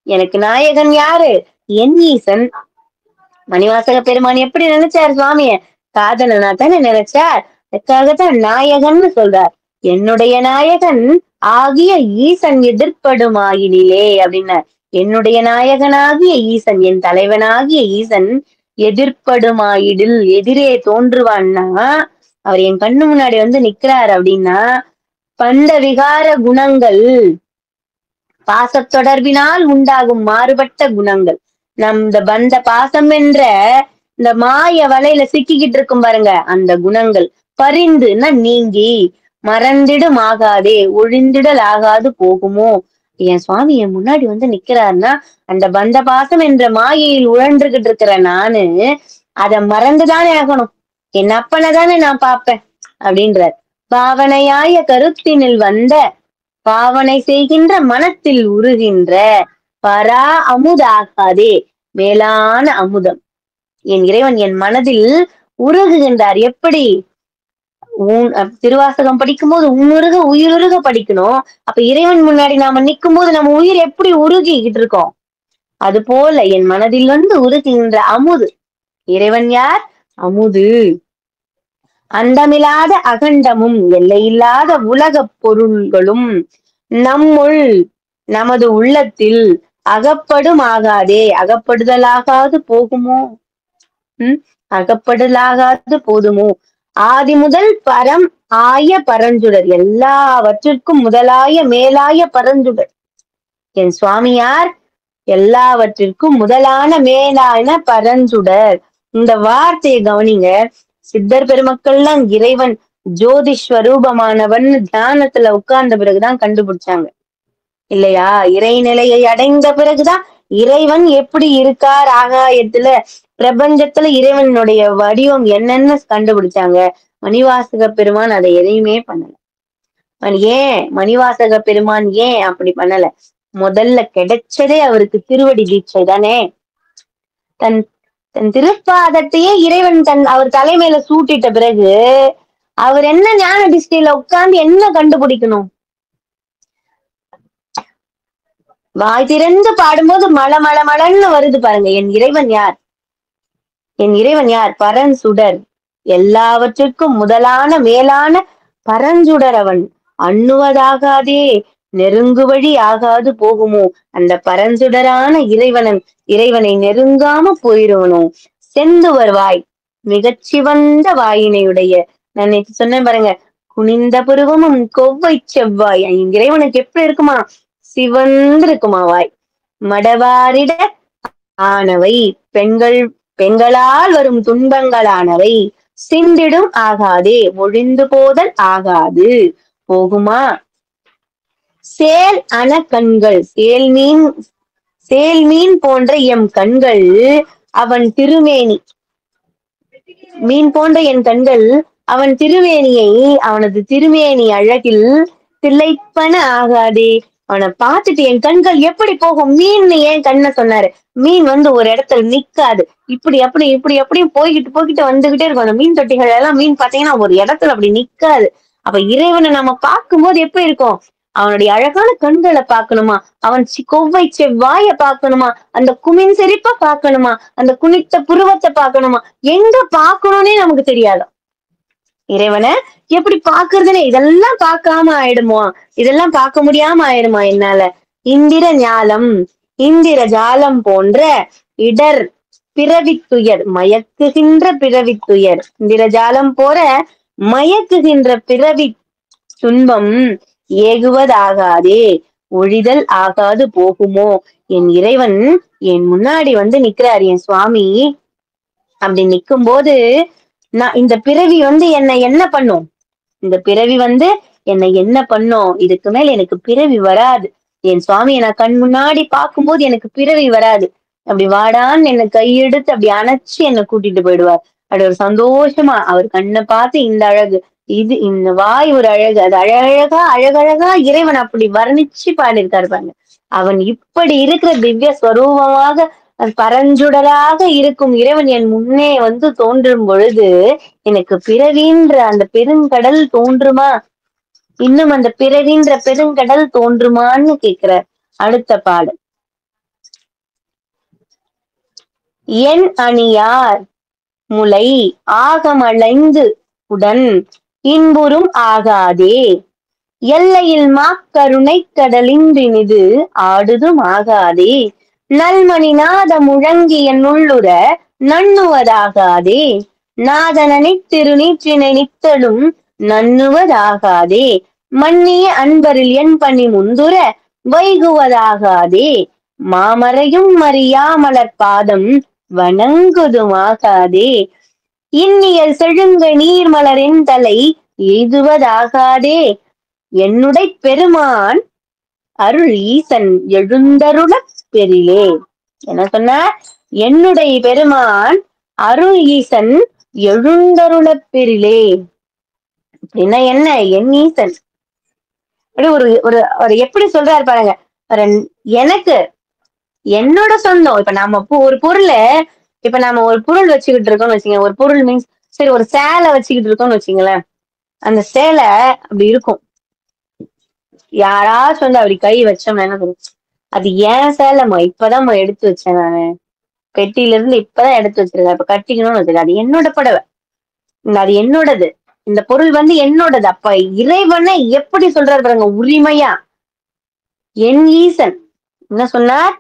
எனக்கு நாயகன் யாரு? என் ஈசன். மணிவாசக பெருமான் எப்படி நினைச்சார் சுவாமிய? காதலனா தானே நினைச்சார். அதுக்காகத்தான் நாயகன்னு சொல்றார். என்னுடைய நாயகன் ஆகிய ஈசன் எதிர்ப்படுமாயினிலே அப்படின்னார். என்னுடைய நாயகனாகிய ஈசன், என் தலைவனாகிய ஈசன் எதிர்ப்படுமாயிடில், எதிரே தோன்றுவான்னா அவர் என் கண்ணு முன்னாடி வந்து நிக்கிறார் அப்படின்னா, பண்ட விகார குணங்கள், பாசத்தொடர்பினால் உண்டாகும் மாறுபட்ட குணங்கள், நம் இந்த பந்த பாசம் என்ற இந்த மாய வலையில சிக்கிக்கிட்டு இருக்கும் பாருங்க, அந்த குணங்கள் பரிந்துன்னா நீங்கி, மறந்திடும் ஆகாதே, ஒழிந்திடல் ஆகாது போகுமோ. என் சுவாமி என் முன்னாடி வந்து நிக்கிறாருன்னா அந்த பந்த பாசம் என்ற மாயையில் உழன்றுகிட்டு இருக்கிற நானு அதை மறந்துதானே ஆகணும். என் அப்பனை தானே நான் பார்ப்பேன் அப்படின்றார். பாவனையாய கருத்தினில் வந்த, பாவனை செய்கின்ற மனத்தில் உருகின்ற பரா அமுதாகாதே, மேலான அமுதம் என் இறைவன் என் மனதில் உருகுகின்றார். எப்படி? திருவாசகம் படிக்கும் போது உன்னுருக உயிருருக படிக்கணும். அப்ப இறைவன் முன்னாடி நாம நிற்கும் போது நம்ம உயிர் எப்படி உருகிக்கிட்டு இருக்கோம், அது போல என் மனதில் வந்து உருகுகின்ற அமுது. இறைவன் யார்? அமுது. அண்டமில்லாத அகண்டமும் எல்லையில்லாத உலக பொருள்களும் நம்முள், நமது உள்ளத்தில் அகப்படும் ஆகாதே, அகப்படுதலாகாது போகுமோ. அகப்படுதலாகாது போதுமோ. ஆதி முதல் பரம் ஆய பரஞ்சுடர், எல்லாவற்றிற்கும் முதலாய மேலாய பரஞ்சுடர் என் சுவாமியார். எல்லாவற்றிற்கும் முதலான மேலான பரஞ்சுடர். இந்த வார்த்தையை கவனிங்க. சித்தர் பெருமக்கள்லாம் இறைவன் ஜோதி ஸ்வரூபமானவன் தியானத்துல உட்கார்ந்த பிறகுதான் கண்டுபிடிச்சாங்க இல்லையா? இறைநிலையை அடைந்த பிறகுதான் இறைவன் எப்படி இருக்கார், ஆகாயத்துல பிரபஞ்சத்துல இறைவனுடைய வடிவம் என்னன்னு கண்டுபிடிச்சாங்க. மணிவாசக பெருமான் அதை எதையுமே பண்ணல. ஏன் மணிவாசக பெருமான் ஏன் அப்படி பண்ணல? முதல்ல கிடைச்சதே அவருக்கு திருவடி தீட்சை தானே. தன் தன் திருப்பாதத்தையே இறைவன் அவர் தலைமையில சூட்டிட்ட பிறகு அவர் என்ன ஞான திஷ்டியில உட்கார்ந்து என்ன கண்டுபிடிக்கணும்? வாய் திறந்து பாடும்போது மலன்னு வருது பாருங்க. என் இறைவன் யார்? என் இறைவன் யார்? பரஞ்சுடர். எல்லாவற்றிற்கும் முதலான மேலான பரஞ்சுடர் அவன். அண்ணுவதாகாதே, நெருங்குவழி ஆகாது போகுமோ. அந்த பரஞ்சுடரான இறைவனை நெருங்காம போயிருவனோ. செந்துவர் வாய், மிகச்சிவந்த வாயினையுடைய, நான் நேற்று சொன்னேன் பாருங்க, குனிந்த புருவமும் கொவ்வை செவ்வாய். இறைவனுக்கு எப்படி இருக்குமா? சிவந்து இருக்குமா வாய். மடவாரிட ஆனவை, பெண்களால் வரும் துன்பங்களானவை சிந்திடும் ஆகாதே, ஒழிந்து போதல் ஆகாது போகுமா. சேல் அன கண்கள், சேல் மீன் போன்ற எம் கண்கள் அவன் திருமேனி, மீன் போன்ற என் கண்கள் அவன் திருமேனியை, அவனது திருமேனி அழகில் திளைப்பன ஆகாதே. அவனை பார்த்துட்டு என் கண்கள் எப்படி போகும்? மீன் ஏன் கண்ணை சொன்னாரு? மீன் வந்து ஒரு இடத்துல நிக்காது, இப்படி அப்படியும் போய்கிட்டு வந்துகிட்டே இருக்கும். அந்த மீன் தொட்டிகள் எல்லாம் மீன் பாத்தீங்கன்னா ஒரு இடத்துல அப்படி நிக்காது. அப்ப இறைவனை நம்ம பார்க்கும்போது எப்படி இருக்கும்? அவனுடைய அழகான கண்களை பார்க்கணுமா, அவன் கொவ்வை செவ்வாய பார்க்கணுமா, அந்த குமின் செறிப்ப பார்க்கணுமா, அந்த குனித்த புருவத்தை பார்க்கணுமா, எங்க பார்க்கணும்னே நமக்கு தெரியாது. இறைவனை எப்படி பாக்குறதுனே, இதெல்லாம் பார்க்காம ஆயிடுமோ, இதெல்லாம் பார்க்க முடியாம ஆயிடுமா என்னால. இந்திர ஜாலம் போன்ற இடர் பிறவித்துயர், மயக்குகின்ற பிறவித்துயர், இந்திரஜாலம் போற மயக்குகின்ற பிறவி துன்பம் ஏகுவதாகாதே, ஒழிதல் ஆகாது போகுமோ. என் இறைவன் என் முன்னாடி வந்து நிக்கிறார் என் சுவாமி. அப்படி நிக்கும் போது நான் இந்த பிறவி என்னை என்ன பண்ணும்? இந்த பிறவி என்னை என்ன பண்ணும்? இதுக்கு மேல எனக்கு பிறவி வராது. என் சுவாமிய நான் கண் முன்னாடி பார்க்கும்போது எனக்கு பிறவி வராது. அப்படி வாடான்னு என்ன கையெடுத்து அப்படி அணைச்சு என்ன கூட்டிட்டு போயிடுவார். அப்படி ஒரு சந்தோஷமா அவர் கண்ண பார்த்து இந்த அழகு, இந்த வாய் ஒரு அழகு. அது அழகழகா அழகழகா இறைவன் அப்படி வர்ணிச்சு பாடியிருக்காரு பாருங்க. அவன் இப்படி இருக்கிற திவ்ய ஸ்வரூபமாக பரஞ்சுடராக இருக்கும் இறைவன் என் முன்னே தோன்றும் பொழுது எனக்கு பிறவின்ற அந்த பெருங்கடல் தோன்றுமா? இன்னும் அந்த பிறவின்ற பெருங்கடல் தோன்றுமான்னு கேக்குறார். அடுத்த பாடல். என் அணியார் முலை ஆகமளைந்து உடன் இன்புறும் ஆகாதே எல்லையில் மாக்கருணைக் கடலின்றினிது ஆடுதும் ஆகாதே நல்மணி நாத முழங்கி என் உள்ளுற நண்ணுவதாகாதே நாதனனை திருநீற்றினை நித்தலும் நண்ணுவதாகாதே மன்னிய அன்பரில் என் பணி முந்துர வைகுவதாகாதே மாமரையும் மறியாமலர் பாதம் வணங்குதுமாகாதே இன்னியல் செழுங்கை நீர்மலரின் தலை எய்துவதாகாதே என்னுடை பெருமான் அருள் ஈசன் எழுந்தருளப் பெறிலே. என்ன சொன்னார்? என்னுடைய பெருமான் அருள் ஈசன் எழுந்தருளப் பெறிலே. அப்படின்னா என்ன? என் ஈசன் அப்படி ஒரு ஒரு ஒரு எப்படி சொல்றாரு பாருங்க. எனக்கு என்னோட சொந்தம். இப்ப நம்ம ஒரு பொருளை இப்ப நாம ஒரு பொருள் வச்சுக்கிட்டு இருக்கோம்னு வச்சுங்க. ஒரு பொருள் மீன்ஸ் சரி ஒரு சேலை வச்சுக்கிட்டு இருக்கோம்னு வச்சுங்களேன். அந்த சேலை அப்படி இருக்கும். யாராச்சும் அப்படி கை வச்சோம்னா என்ன சொல்லும்? அது ஏன் சேலைமா இப்பதான் எடுத்து வச்சேன் நானு. பெட்டியில இருந்து இப்பதான் எடுத்து வச்சிருக்கேன். இப்ப கட்டிக்கணும்னு வச்சிருக்கேன். அது என்னோட புடவை. அது என்னோடது. இந்த பொருள் என்னோடது. அப்ப இறைவனை எப்படி சொல்றாரு பாருங்க உரிமையா. என் ஈசன் என்ன சொன்னார்?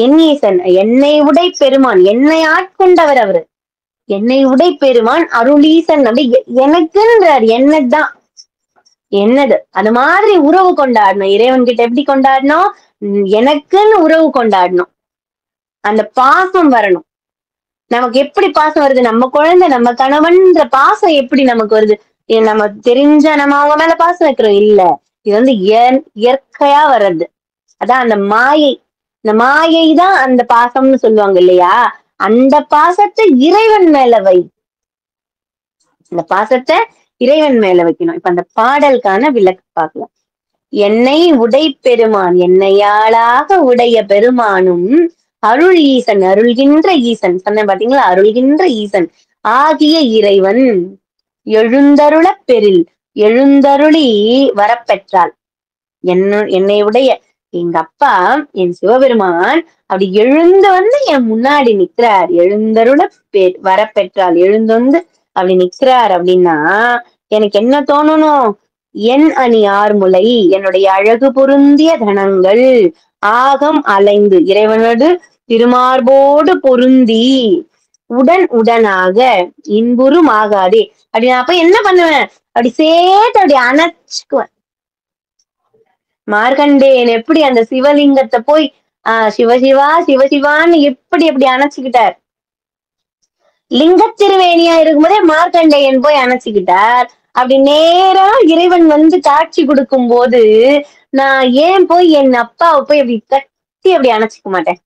என் ஈசன் என்னை உடை பெருமான், என்னை ஆட்கொண்டவர் அவரு. என்னை உடை பெருமான் அருளீசன் அப்படி எனக்குன்றார். என்னதான் என்னது அது மாதிரி உறவு கொண்டாடணும். இறைவன் கிட்ட எப்படி கொண்டாடணும்? எனக்குன்னு உறவு கொண்டாடணும். அந்த பாசம் வரணும். நமக்கு எப்படி பாசம் வருது? நம்ம குழந்தை, நம்ம கணவன்ற பாசம் எப்படி நமக்கு வருது? நம்ம தெரிஞ்ச நம்ம அவங்க மேல பாசம் வைக்கிறோம் இல்ல. இது இயற்கையா வர்றது. அதான் அந்த மாயை. இந்த மாயை தான் அந்த பாசம்னு சொல்லுவாங்க இல்லையா? அந்த பாசத்தை இறைவன் மேல வை. இந்த பாசத்தை இறைவன் மேல வைக்கணும். இப்ப அந்த பாடலுக்கான விளக்கு பார்க்கலாம். என்னை உடை பெருமான், என்னையாளாக உடைய பெருமானும் அருள் ஈசன், அருள்கின்ற ஈசன் சொன்ன பாத்தீங்களா? அருள்கின்ற ஈசன் ஆகிய இறைவன் எழுந்தருளப் பெறில், எழுந்தருளி வரப்பெற்றால் என்னை உடைய எங்க அப்பா என் சிவபெருமான் அப்படி எழுந்து என் முன்னாடி நிக்கிறார். எழுந்தருள வரப்பெற்றால் எழுந்து அப்படி நிக்கிறார் அப்படின்னா எனக்கு என்ன தோணணும்? என் அணி ஆர்முலை, என்னுடைய அழகு பொருந்திய தனங்கள் ஆகம் அலைந்து இறைவனோடு திருமார்போடு பொருந்தி உடனாக இன்புறும் ஆகாதே. அப்படி நான் அப்ப என்ன பண்ணுவேன்? அப்படி சேர்த்து அப்படி அணைச்சுக்குவேன். மார்கண்டேயன் எப்படி அந்த சிவலிங்கத்தை போய் சிவசிவா சிவசிவான்னு எப்படி அணைச்சுக்கிட்டார்? லிங்க திருவேணியா இருக்கும்போதே மார்கண்டேயன் போய் அணைச்சுக்கிட்டார். அப்படி நேரா இறைவன் காட்சி கொடுக்கும் போது நான் ஏன் போய் என் அப்பாவை போய் அப்படி கட்டி அப்படி அணைச்சிக்க மாட்டேன்?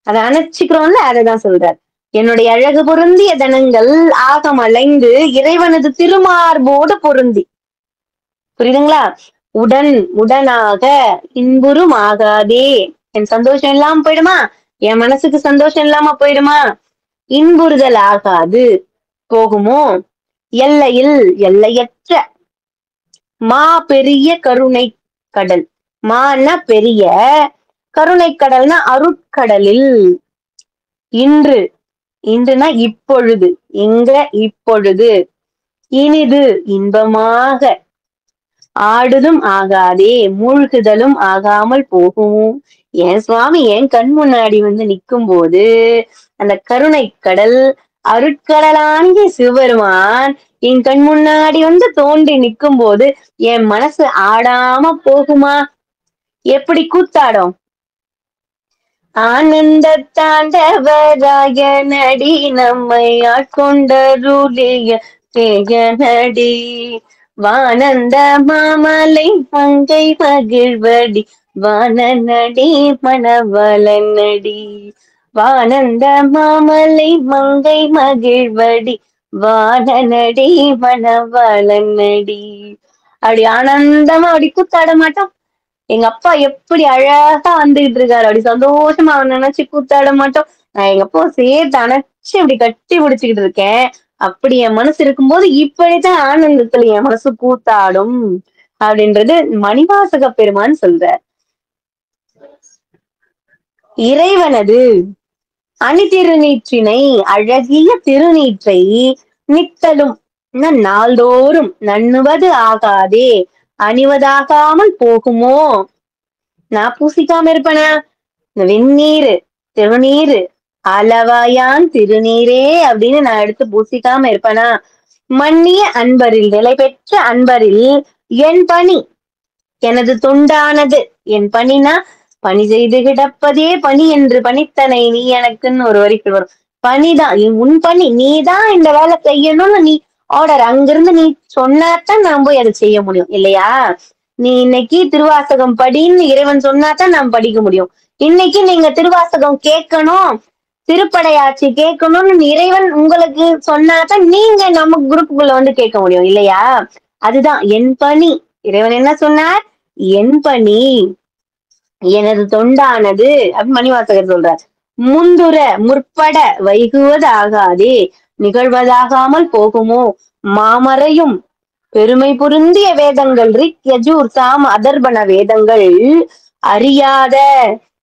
அதை அணைச்சிக்கிறோம்ல, அதைதான் சொல்றார். என்னுடைய அழகு பொருந்திய தனங்கள் ஆகம் அலைந்து இறைவனது திருமார்போடு பொருந்தி. புரியுதுங்களா? உடனாக இன்புறும் ஆகாதே. என் சந்தோஷம் இல்லாம போயிடுமா? என் மனசுக்கு சந்தோஷம் இல்லாம போயிடுமா? இன்புறுதல் ஆகாது. போகுமோ? எல்லையில் எல்லையற்ற மா பெரிய கருணை கடல். மான்னா பெரிய, கருணை கடல்னா அருட்கடலில் இன்றுனா இப்பொழுது, இங்க இப்பொழுது இனிது இன்பமாக ஆடுதும் ஆகாதே மூழ்குதலும் ஆகாமல் போகும். என் சுவாமி என் கண் முன்னாடி நிற்கும் போது அந்த கருணை கடல் அருட்கடலாகிய சிவபெருமான் என் கண் முன்னாடி தோன்றி நிற்கும் போது என் மனசு ஆடாம போகுமா? எப்படி கூத்தாடும்? ஆனந்த தாண்டவராய நடி நம்மை ஆட்கொண்டருளிய தேயனடி வானந்த மாமலை மங்கை மகிழ்வடி வானநடி மணவளனடி வானந்த மாமலை மங்கை மகிழ்வடி வானநடி மணவளனடி. அப்படி ஆனந்தமா அப்படி கூத்தாட மாட்டோம். எங்க அப்பா எப்படி அழகா வந்துகிட்டு இருக்காரு, அப்படி சந்தோஷமா அவன் நினைச்சு கூத்தாட மாட்டோம். நான் எங்க அப்பா சேர்த்து அணைச்சு அப்படி கட்டி பிடிச்சுக்கிட்டு இருக்கேன். அப்படி என் மனசு இருக்கும்போது இப்படித்தான் ஆனந்தத்துல என் மனசு கூத்தாடும் அப்படின்றது மணிவாசக பெருமான் சொல்றார். இறைவனது அணிதிருநீற்றினை அழகிய திருநீற்றை நித்தலும் நாள்தோறும் நண்ணுவது ஆகாதே அணிவதாகாமல் போகுமோ. நான் பூசிக்காம இருப்பேனா? இந்த வெந்நீரு திருநீரு அளவாயான் திருநீரே அப்படின்னு நான் எடுத்து பூசிக்காம இருப்பேனா? மன்னிய அன்பரில் நிலை பெற்ற அன்பரில் என் பணி எனது தொண்டானது. என் பணினா பணி செய்து கிடப்பதே பணி என்று பணித்தனை நீ எனக்குன்னு ஒரு வரிக்கு வரும். பணிதான் உன் பணி, நீதான் இந்த வேலை செய்யணும்னு நீ ஆர்டர் அங்கிருந்து நீ சொன்னாதான் நான் போய் அதை செய்ய முடியும் இல்லையா? நீ இன்னைக்கு திருவாசகம் படின்னு இறைவன் சொன்னாதான் நாம் படிக்க முடியும். இன்னைக்கு நீங்க திருவாசகம் கேட்கணும், திருப்படையாட்சி கேட்கணும்னு இறைவன் உங்களுக்கு சொன்னாதான் நீங்க நம்ம குரூப்புக்குள்ள வந்து கேட்க முடியும் இல்லையா? அதுதான் என் பணி. இறைவன் என்ன சொன்னார்? என் பணி எனது தொண்டானது அப்படின்னு மணிவாசகர் சொல்றார். முந்துர முற்பட வைகுவது ஆகாதே நிகழ்வதாகாமல் போகுமோ. மாமறையும் பெருமை பொருந்திய வேதங்கள் ரிக் யஜூர் சாம அதர்பண வேதங்கள் அறியாத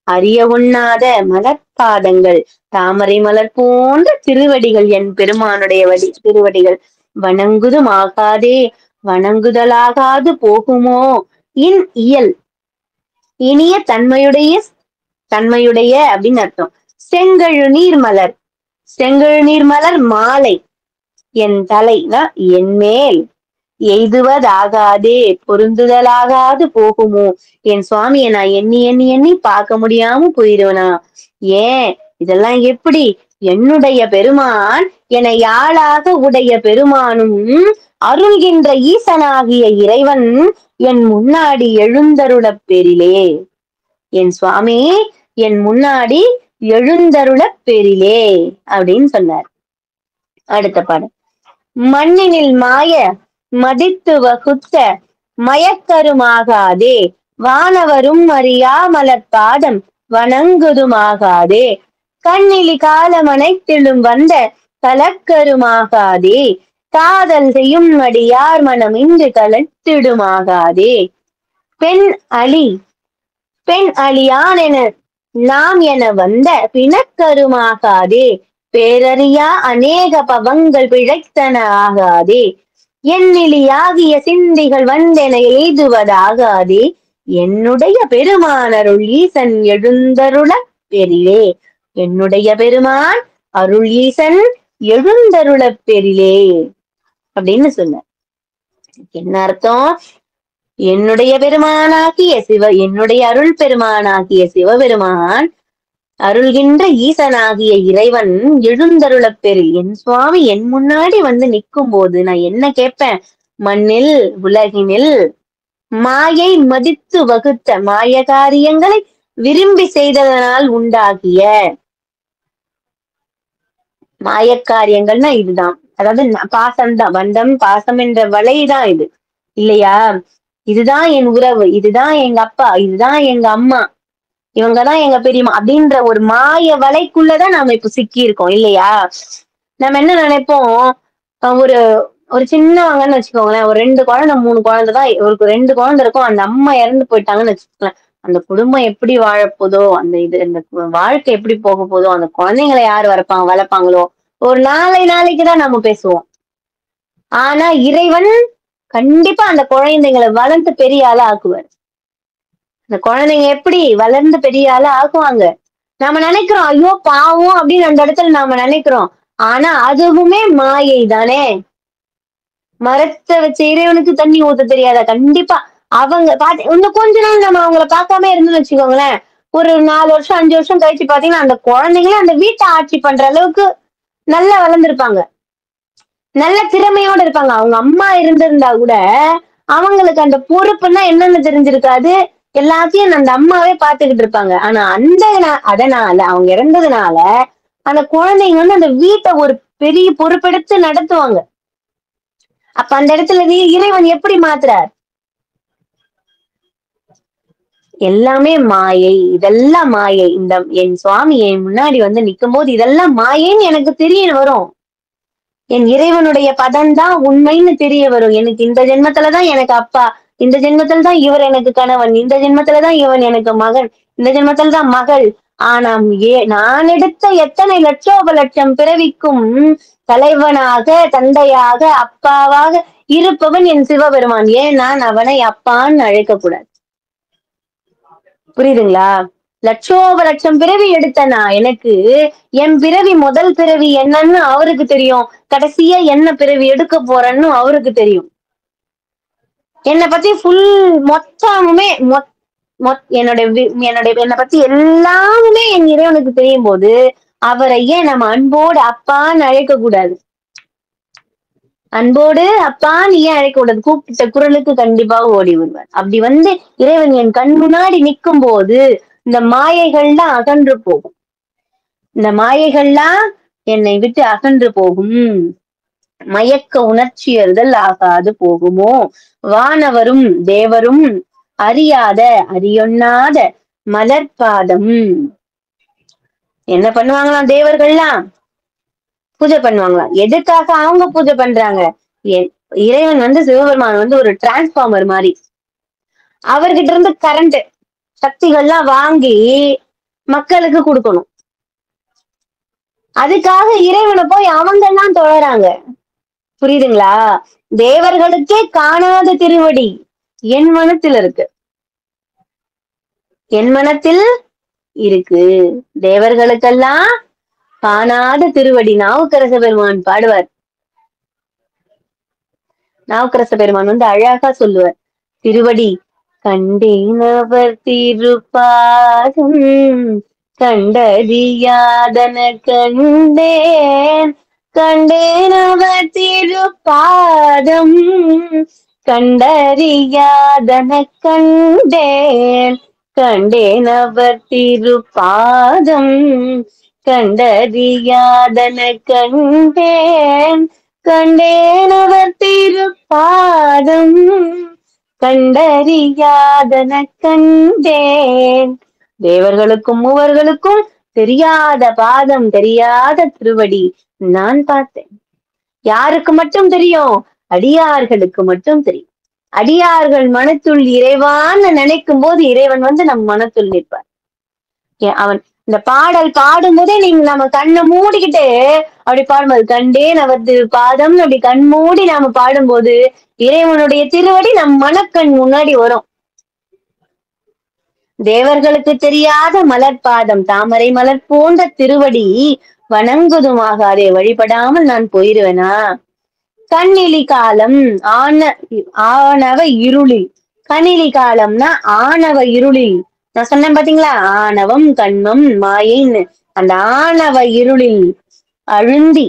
அறிய உண்ணாத மலர்பாதங்கள் தாமரை மலர் போன்ற திருவடிகள் என் பெருமானுடைய திருவடிகள் வணங்குதுமாகாதே வணங்குதலாகாது போகுமோ. இன் இயல் இனிய தன்மையுடைய அப்படின்னு அர்த்தம். செங்கழு நீர் மலர் செங்கழு நீர் மலர் மாலை என் தலைனா என் மேல் எய்துவதாகாதே பொருந்துதலாகாது போகுமோ. என் சுவாமியை நான் எண்ணி எண்ணி எண்ணி பார்க்க முடியாம போயிடுவனா? ஏன் இதெல்லாம் எப்படி? என்னுடைய பெருமான் என யாழாக உடைய பெருமானும் அருள்கின்ற ஈசனாகிய இறைவன் என் முன்னாடி எழுந்தருளப் பெறிலே. என் சுவாமி என் முன்னாடி எழுந்தருளப் பெறிலே அப்படின்னு சொன்னார். அடுத்த பாடம். மண்ணினில் மாய மதித்து வகுத்த மயக்கருமாகாதே வானவரும் அறியாமலர் பாதம் வணங்குதுமாகாதே கண்ணிலி காலம் அனைத்திலும் வந்த கலக்கருமாகாதே காதல் செய்யும் அடியார் மனம் இன்று கலத்திடுமாகாதே. பெண் அழியான் என நாம் என வந்த பிணக்கருமாகாதே பேரறியா அநேக பவங்கள் பிழைத்தன ஆகாதே எண்ணிலியாகிய சிந்திகள் வந்தென எய்துவதாகாதே என்னுடைய பெருமான் அருள் ஈசன் எழுந்தருள பெறிலே. என்னுடைய பெருமான் அருள் ஈசன் எழுந்தருள பெறிலே அப்படின்னு சொன்ன. என்ன அர்த்தம்? என்னுடைய பெருமானாகிய என்னுடைய அருள் பெருமானாகிய சிவபெருமான் அருள்கின்ற ஈசனாகிய இறைவன் எழுந்தருளப் பெறில். என் சுவாமி என் முன்னாடி வந்து நிற்கும் போது நான் என்ன கேட்பேன்? மண்ணில் உலகினில் மாயை மதித்து வகுத்த மாய காரியங்களை விரும்பி செய்ததனால் உண்டாகிய மாயக்காரியங்கள்னா இதுதான். அதாவது பாசம்தான், வண்டம் பாசம் என்ற வலைதான் இது இல்லையா? இதுதான் என் உறவு, இதுதான் எங்க அப்பா, இதுதான் எங்க அம்மா, இவங்கதான் எங்க பெரியம்மா அப்படின்ற ஒரு மாய வலைக்குள்ளதான் நாம இப்ப சிக்கி இருக்கோம் இல்லையா? நம்ம என்ன நினைப்போம்? ஒரு ஒரு சின்னவங்கன்னு வச்சுக்கோங்களேன், ஒரு 2 குழந்தை 3 குழந்தை தான், ஒரு 2 குழந்தை இருக்கும், அந்த அம்மா இறந்து போயிட்டாங்கன்னு வச்சுக்கோங்களேன். அந்த குடும்பம் எப்படி வாழப்போதோ, அந்த இந்த வாழ்க்கை எப்படி போக போதோ, அந்த குழந்தைங்களை யாரு வளர்ப்பாங்களோ, ஒரு நாளைக்குதான் நம்ம பேசுவோம். ஆனா இறைவன் கண்டிப்பா அந்த குழந்தைங்களை வளர்ந்து பெரிய ஆளா ஆக்குவார். அந்த குழந்தைங்க எப்படி வளர்ந்து பெரிய ஆளா ஆக்குவாங்க? நாம நினைக்கிறோம் ஐயோ பாவம் அப்படின்னு அந்த இடத்துல நாம நினைக்கிறோம். ஆனா அதுவுமே மாயை தானே. மரத்தை வச்ச இறைவனுக்கு தண்ணி ஊத்த தெரியாதா? கண்டிப்பா அவங்க இன்னும் கொஞ்ச நாள் நம்ம அவங்கள பார்க்காம இருந்துன்னு வச்சுக்கோங்களேன், ஒரு 4 வருஷம் 5 வருஷம் கழிச்சு பாத்தீங்கன்னா அந்த குழந்தைங்களே அந்த வீட்டை ஆட்சி பண்ற அளவுக்கு நல்லா வளர்ந்துருப்பாங்க. நல்ல திறமையோட இருப்பாங்க. அவங்க அம்மா இருந்திருந்தா கூட அவங்களுக்கு அந்த பொறுப்புன்னா என்னன்னு தெரிஞ்சிருக்காது. எல்லாத்தையும் அந்த அம்மாவே பாத்துக்கிட்டு இருப்பாங்க. ஆனா அதனால அவங்க இறந்ததுனால அந்த குழந்தைங்க வந்து அந்த வீட்டை ஒரு பெரிய பொறுப்பெடுத்து நடத்துவாங்க. அப்ப அந்த இடத்துல இறைவன் எப்படி மாத்துறார்? எல்லாமே மாயை, இதெல்லாம் மாயை. என் சுவாமி என் முன்னாடி வந்து நிக்கும் போது இதெல்லாம் மாயைன்னு எனக்கு தெரிய வரும். என் இறைவனுடைய பதம் தான் உண்மைன்னு தெரிய வரும். எனக்கு இந்த ஜென்மத்துலதான் எனக்கு அப்பா, இந்த ஜென்மத்துல தான் இவர் எனக்கு கணவன், இந்த ஜென்மத்துலதான் இவன் எனக்கு மகன், இந்த ஜென்மத்துல தான் மகள். ஆனா நான் எடுத்த எத்தனை லட்சோப லட்சம் பிறவிக்கும் தலைவனாக, தந்தையாக, அப்பாவாக இருப்பவன் என் சிவபெருமான். ஏன் நான் அவனை அப்பான்னு அழைக்க கூடாது? புரியுதுங்களா? லட்சோப லட்சம் பிறவி எடுத்தனா எனக்கு என் பிறவி முதல் பிறவி என்னன்னு அவருக்கு தெரியும். கடைசியா என்ன பிறவி எடுக்க போறேன்னு அவருக்கு தெரியும். என்னை பத்தி மொத்தமுமே என்னை பத்தி எல்லாமே என் இறைவனுக்கு தெரியும் போது அவரை ஏன் நம்ம அன்போடு அப்பான்னு அழைக்க கூடாது? அன்போடு அப்பான்னு ஏன் அழைக்க கூடாது? கூப்பிட்ட குரலுக்கு கண்டிப்பாக ஓடி வருவார். அப்படி வந்து இறைவன் என் கண் முன்னாடி நிற்கும் போது இந்த மாயைகள்லாம் அகன்று போகும். இந்த மாயைகள்லாம் என்னை விட்டு அகன்று போகும். மயக்க உணர்ச்சியறுதல் ஆகாது போகுமோ. வானவரும் தேவரும் அறியாத அறியொண்ணாத மலர்பாதம். என்ன பண்ணுவாங்களாம் தேவர்கள்லாம்? பூஜை பண்ணுவாங்களாம். எதுக்காக அவங்க பூஜை பண்றாங்க? இறைவன் வந்து சிவபெருமான் வந்து ஒரு டிரான்ஸ்பார்மர் மாதிரி. அவர்கிட்ட இருந்து கரண்ட் சக்திகள்லாம் வாங்கி மக்களுக்கு கொடுக்கணும். அதுக்காக இறைவனை போய் அவங்க எல்லாம் தொழறாங்க. புரியுதுங்களா? தேவர்களுக்கே காணாத திருவடி என் மனத்தில் இருக்கு. என் மனத்தில் இருக்கு. தேவர்களுக்கெல்லாம் காணாத திருவடி. நாவுக்கரச பெருமான் பாடுவார். நாவுக்கரச பெருமான் வந்து அழகா சொல்லுவார். திருவடி கண்டேன் அவர் திருப்பாதம் கண்டறியாதன கண்டேன் கண்டேன் அவர் திருப்பாதம் கண்டறியாதன கண்டேன் கண்டேன் அவர் திருப்பாதம் கண்டறியாதன கண்டேன் கண்டேன் அவர் திருப்பாதம் கண்டறியாதன கண்டேன். தேவர்களுக்கும் மூவர்களுக்கும் தெரியாத பாதம், தெரியாத திருவடி நான் பார்த்தேன். யாருக்கு மட்டும் தெரியும்? அடியார்களுக்கு மட்டும் தெரியும். அடியார்கள் மனத்துள் இறைவான்னு நினைக்கும் போது இறைவன் வந்து நம் மனத்துள் நிற்பார். அவன் இந்த பாடல் பாடும் போதே நம்ம கண்ணை மூடிக்கிட்டு அப்படி பாடும்போது கண்டேன் அவர் பாதம் அப்படி கண் மூடி நாம பாடும்போது இறைவனுடைய திருவடி நம் மனக்கண் முன்னாடி வரும். தேவர்களுக்கு தெரியாத மலர்பாதம் தாமரை மலர் போன்ற திருவடி வணங்குதுமாகாதே வழிபடாமல் நான் போயிருவேனா? கண்ணிலி காலம் ஆணவ இருளில். கண்ணிலி காலம்னா ஆணவ இருளில். நான் சொன்னேன் பாத்தீங்களா? ஆணவம் கண்மம் மாயின்னு அந்த ஆணவ இருளில் அழுந்தி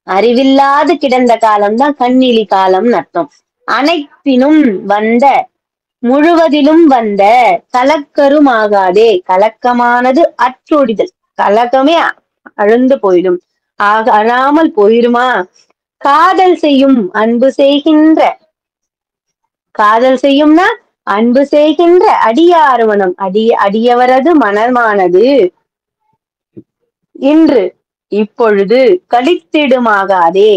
அறிவில்லாது கிடந்த காலம்தான் கண்ணிலி காலம் அர்த்தம். அனைத்தினும் வந்த முழுவதிலும் வந்த கலக்கருமாகாதே. கலக்கமானது அற்றொடிதல். கலக்கமே அழுந்து போயிடும். அழாமல் போயிருமா? காதல் செய்யும் அன்பு செய்கின்ற காதல் செய்யும்னா அன்பு செய்கின்ற அடியார்வனம் அடியவரது மனமானது இன்று இப்பொழுது கழித்திடுமாகாதே.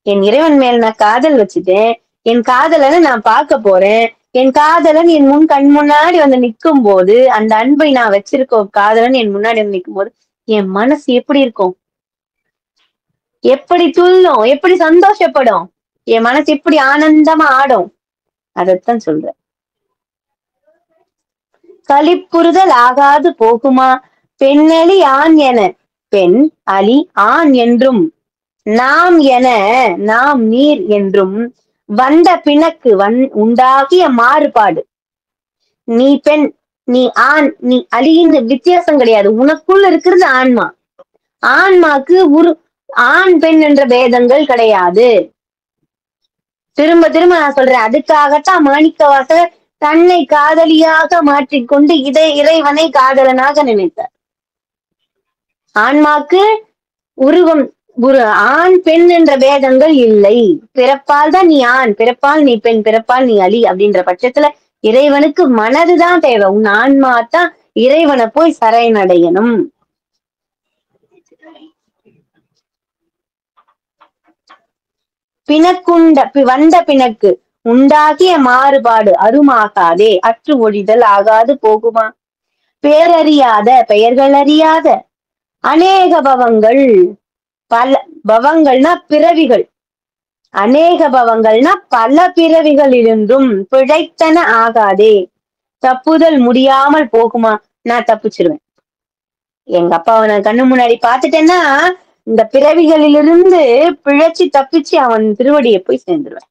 என் இறைவன் மேல் நான் காதல் வச்சுட்டேன். என் காதலனை நான் பார்க்க போறேன். என் காதலன் என் கண் முன்னாடி வந்து நிற்கும் போது அந்த அன்பை நான் வச்சிருக்கோம். காதலன் என் முன்னாடி வந்து நிற்கும் போது என் மனசு எப்படி இருக்கும்? எப்படி துள்ளும்? எப்படி சந்தோஷப்படும்? என் மனசு எப்படி ஆனந்தமா ஆடும்? அதத்தான் சொல்ற. களிப்புறுதல் ஆகாது போகுமா? பெண்ணலி ஆண் என பெண் அலி ஆண் என்றும் நாம் என நாம் நீர் என்றும் வந்த பிணக்கு உண்டாகிய மாறுபாடு. நீ பெண் நீ ஆண், நீ அழின்னு வித்தியாசம் கிடையாது. உனக்குள்ள இருக்கிறது ஆன்மா. ஆன்மாக்கு ஆண் பெண் என்ற பேதங்கள் கிடையாது. திரும்ப திரும்ப நான் சொல்றேன். அதுக்காகத்தான் மாணிக்கவாசகர் தன்னை காதலியாக மாற்றிக்கொண்டு இறைவனை காதலனாக நினைத்தார். ஆன்மாக்கு உருவம் ஒரு ஆண் பெண் என்ற பேதங்கள் இல்லை. பிறப்பால் தான் நீ ஆண், பிறப்பால் நீ பெண், பிறப்பால் நீ அழி அப்படின்ற பட்சத்துல இறைவனுக்கு மனதுதான் தேவை. உன் ஆன்மா தான் இறைவனை போய் சரணடையணும். வந்த பிணக்கு உண்டாகிய மாறுபாடு அருமாகாதே அற்று ஒழிதல் ஆகாது போகுமா. பேரறியாத பெயர்கள் அறியாத அநேக பவங்கள், பல பவங்கள்னா பிறவிகள், அநேக பவங்கள்னா பல பிறவிகளிலிருந்தும் பிழைத்தன ஆகாதே. தப்புதல் முடியாமல் போகுமா. நான் தப்பிச்சிருவேன். எங்க அப்பாவை நான் கண்ணு முன்னாடி பாத்துட்டேன்னா இந்த பிறவிகளிலிருந்து பிழைச்சி தப்பிச்சு அவன் திருவடியை போய் சேர்ந்துருவேன்.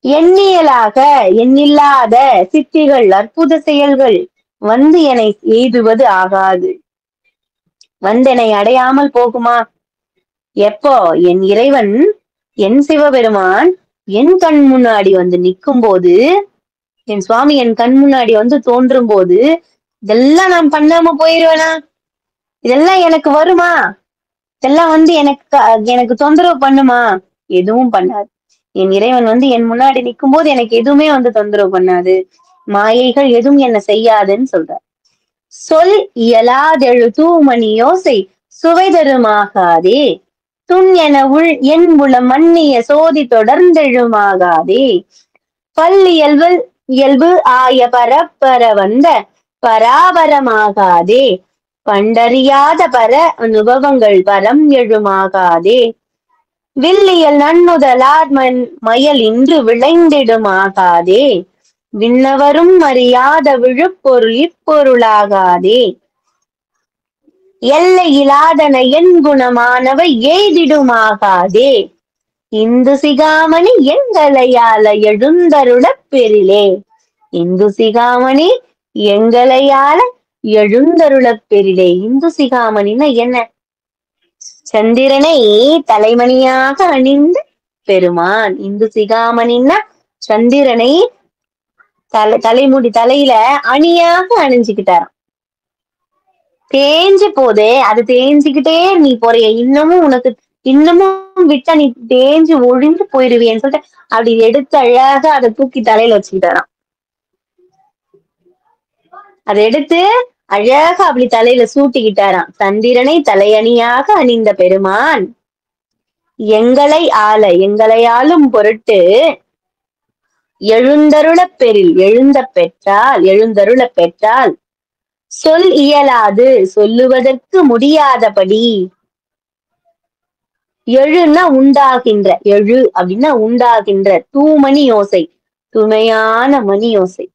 எண்ணியலாக எண்ணில்லாத சித்திகள் அற்புத செயல்கள் வந்து என்னை எய்துவது ஆகாது. வந்து என்னை அடையாமல் போகுமா. எப்போ என் இறைவன், என் சிவபெருமான் என் கண் முன்னாடி வந்து நிற்கும் போது, என் சுவாமி என் கண் முன்னாடி வந்து தோன்றும் போது, இதெல்லாம் நான் பண்ணாம போயிருவேனா. இதெல்லாம் எனக்கு வருமா. இதெல்லாம் வந்து எனக்கு தொந்தரவு பண்ணுமா. எதுவும் பண்ணாது. என் இறைவன் வந்து என் முன்னாடி நிற்கும் போது எனக்கு எதுவுமே வந்து தொந்தரவு பண்ணாது. மாயைகள் எதுவும் என்ன செய்யாதுன்னு சொல்றார். சொல் இயலாதெழு தூமணி யோசை சுவை தருமாகாதே. துன் என என் உளம் மன்னிய சோதி தொடர்ந்தெழுமாகாதே. இயல்பு ஆய பரப்பர வந்த பராபரமாகாதே. பண்டறியாத பர அனுபவங்கள் பரம் எழுமாகாதே. வில்லியல் நன்னுதலார் மயல் இன்று விளைந்திடுமாகாதே. விண்ணவரும் அறியாத விழுப்பொருள் இப்பொருளாகாதே. எல்லை இலாதன என் குணமானவை எய்திடுமாகாதே. இந்து சிகாமணி எங்களையால எழுந்தருளப் பெறிலே. இந்து சிகாமணி எங்களையால எழுந்தருளப் பெறிலே. இந்து சிகாமணின்னா என்ன. சந்திரனை தலைமணியாக அணிந்த பெருமான். இந்து சிகாமணின்னா சந்திரனை தலைமுடி தலையில அணியாக அணிஞ்சுக்கிட்டாராம். தேஞ்சு போதே அது தேஞ்சுக்கிட்டே நீ போறிய, இன்னமும் விட்டா நீ தேஞ்சு ஒழிந்து போயிருவியன்னு சொல்லிட்டு அப்படி எடுத்து அழகா அதை தூக்கி தலையில வச்சுக்கிட்டாராம். அதை எடுத்து அழகா அப்படி தலையில சூட்டிக்கிட்டாராம். சந்திரனை தலையணியாக அணிந்த பெருமான் எங்களை ஆளும் பொருட்டு எழுந்தருளப் பெறில் எழுந்தருளப் பெற்றால் சொல் இயலாது சொல்லுவதற்கு முடியாதபடி. எழுன்னா உண்டாகின்ற, எழு அப்படின்னா உண்டாகின்ற தூமணி யோசை, தூய்மையான மணி யோசை.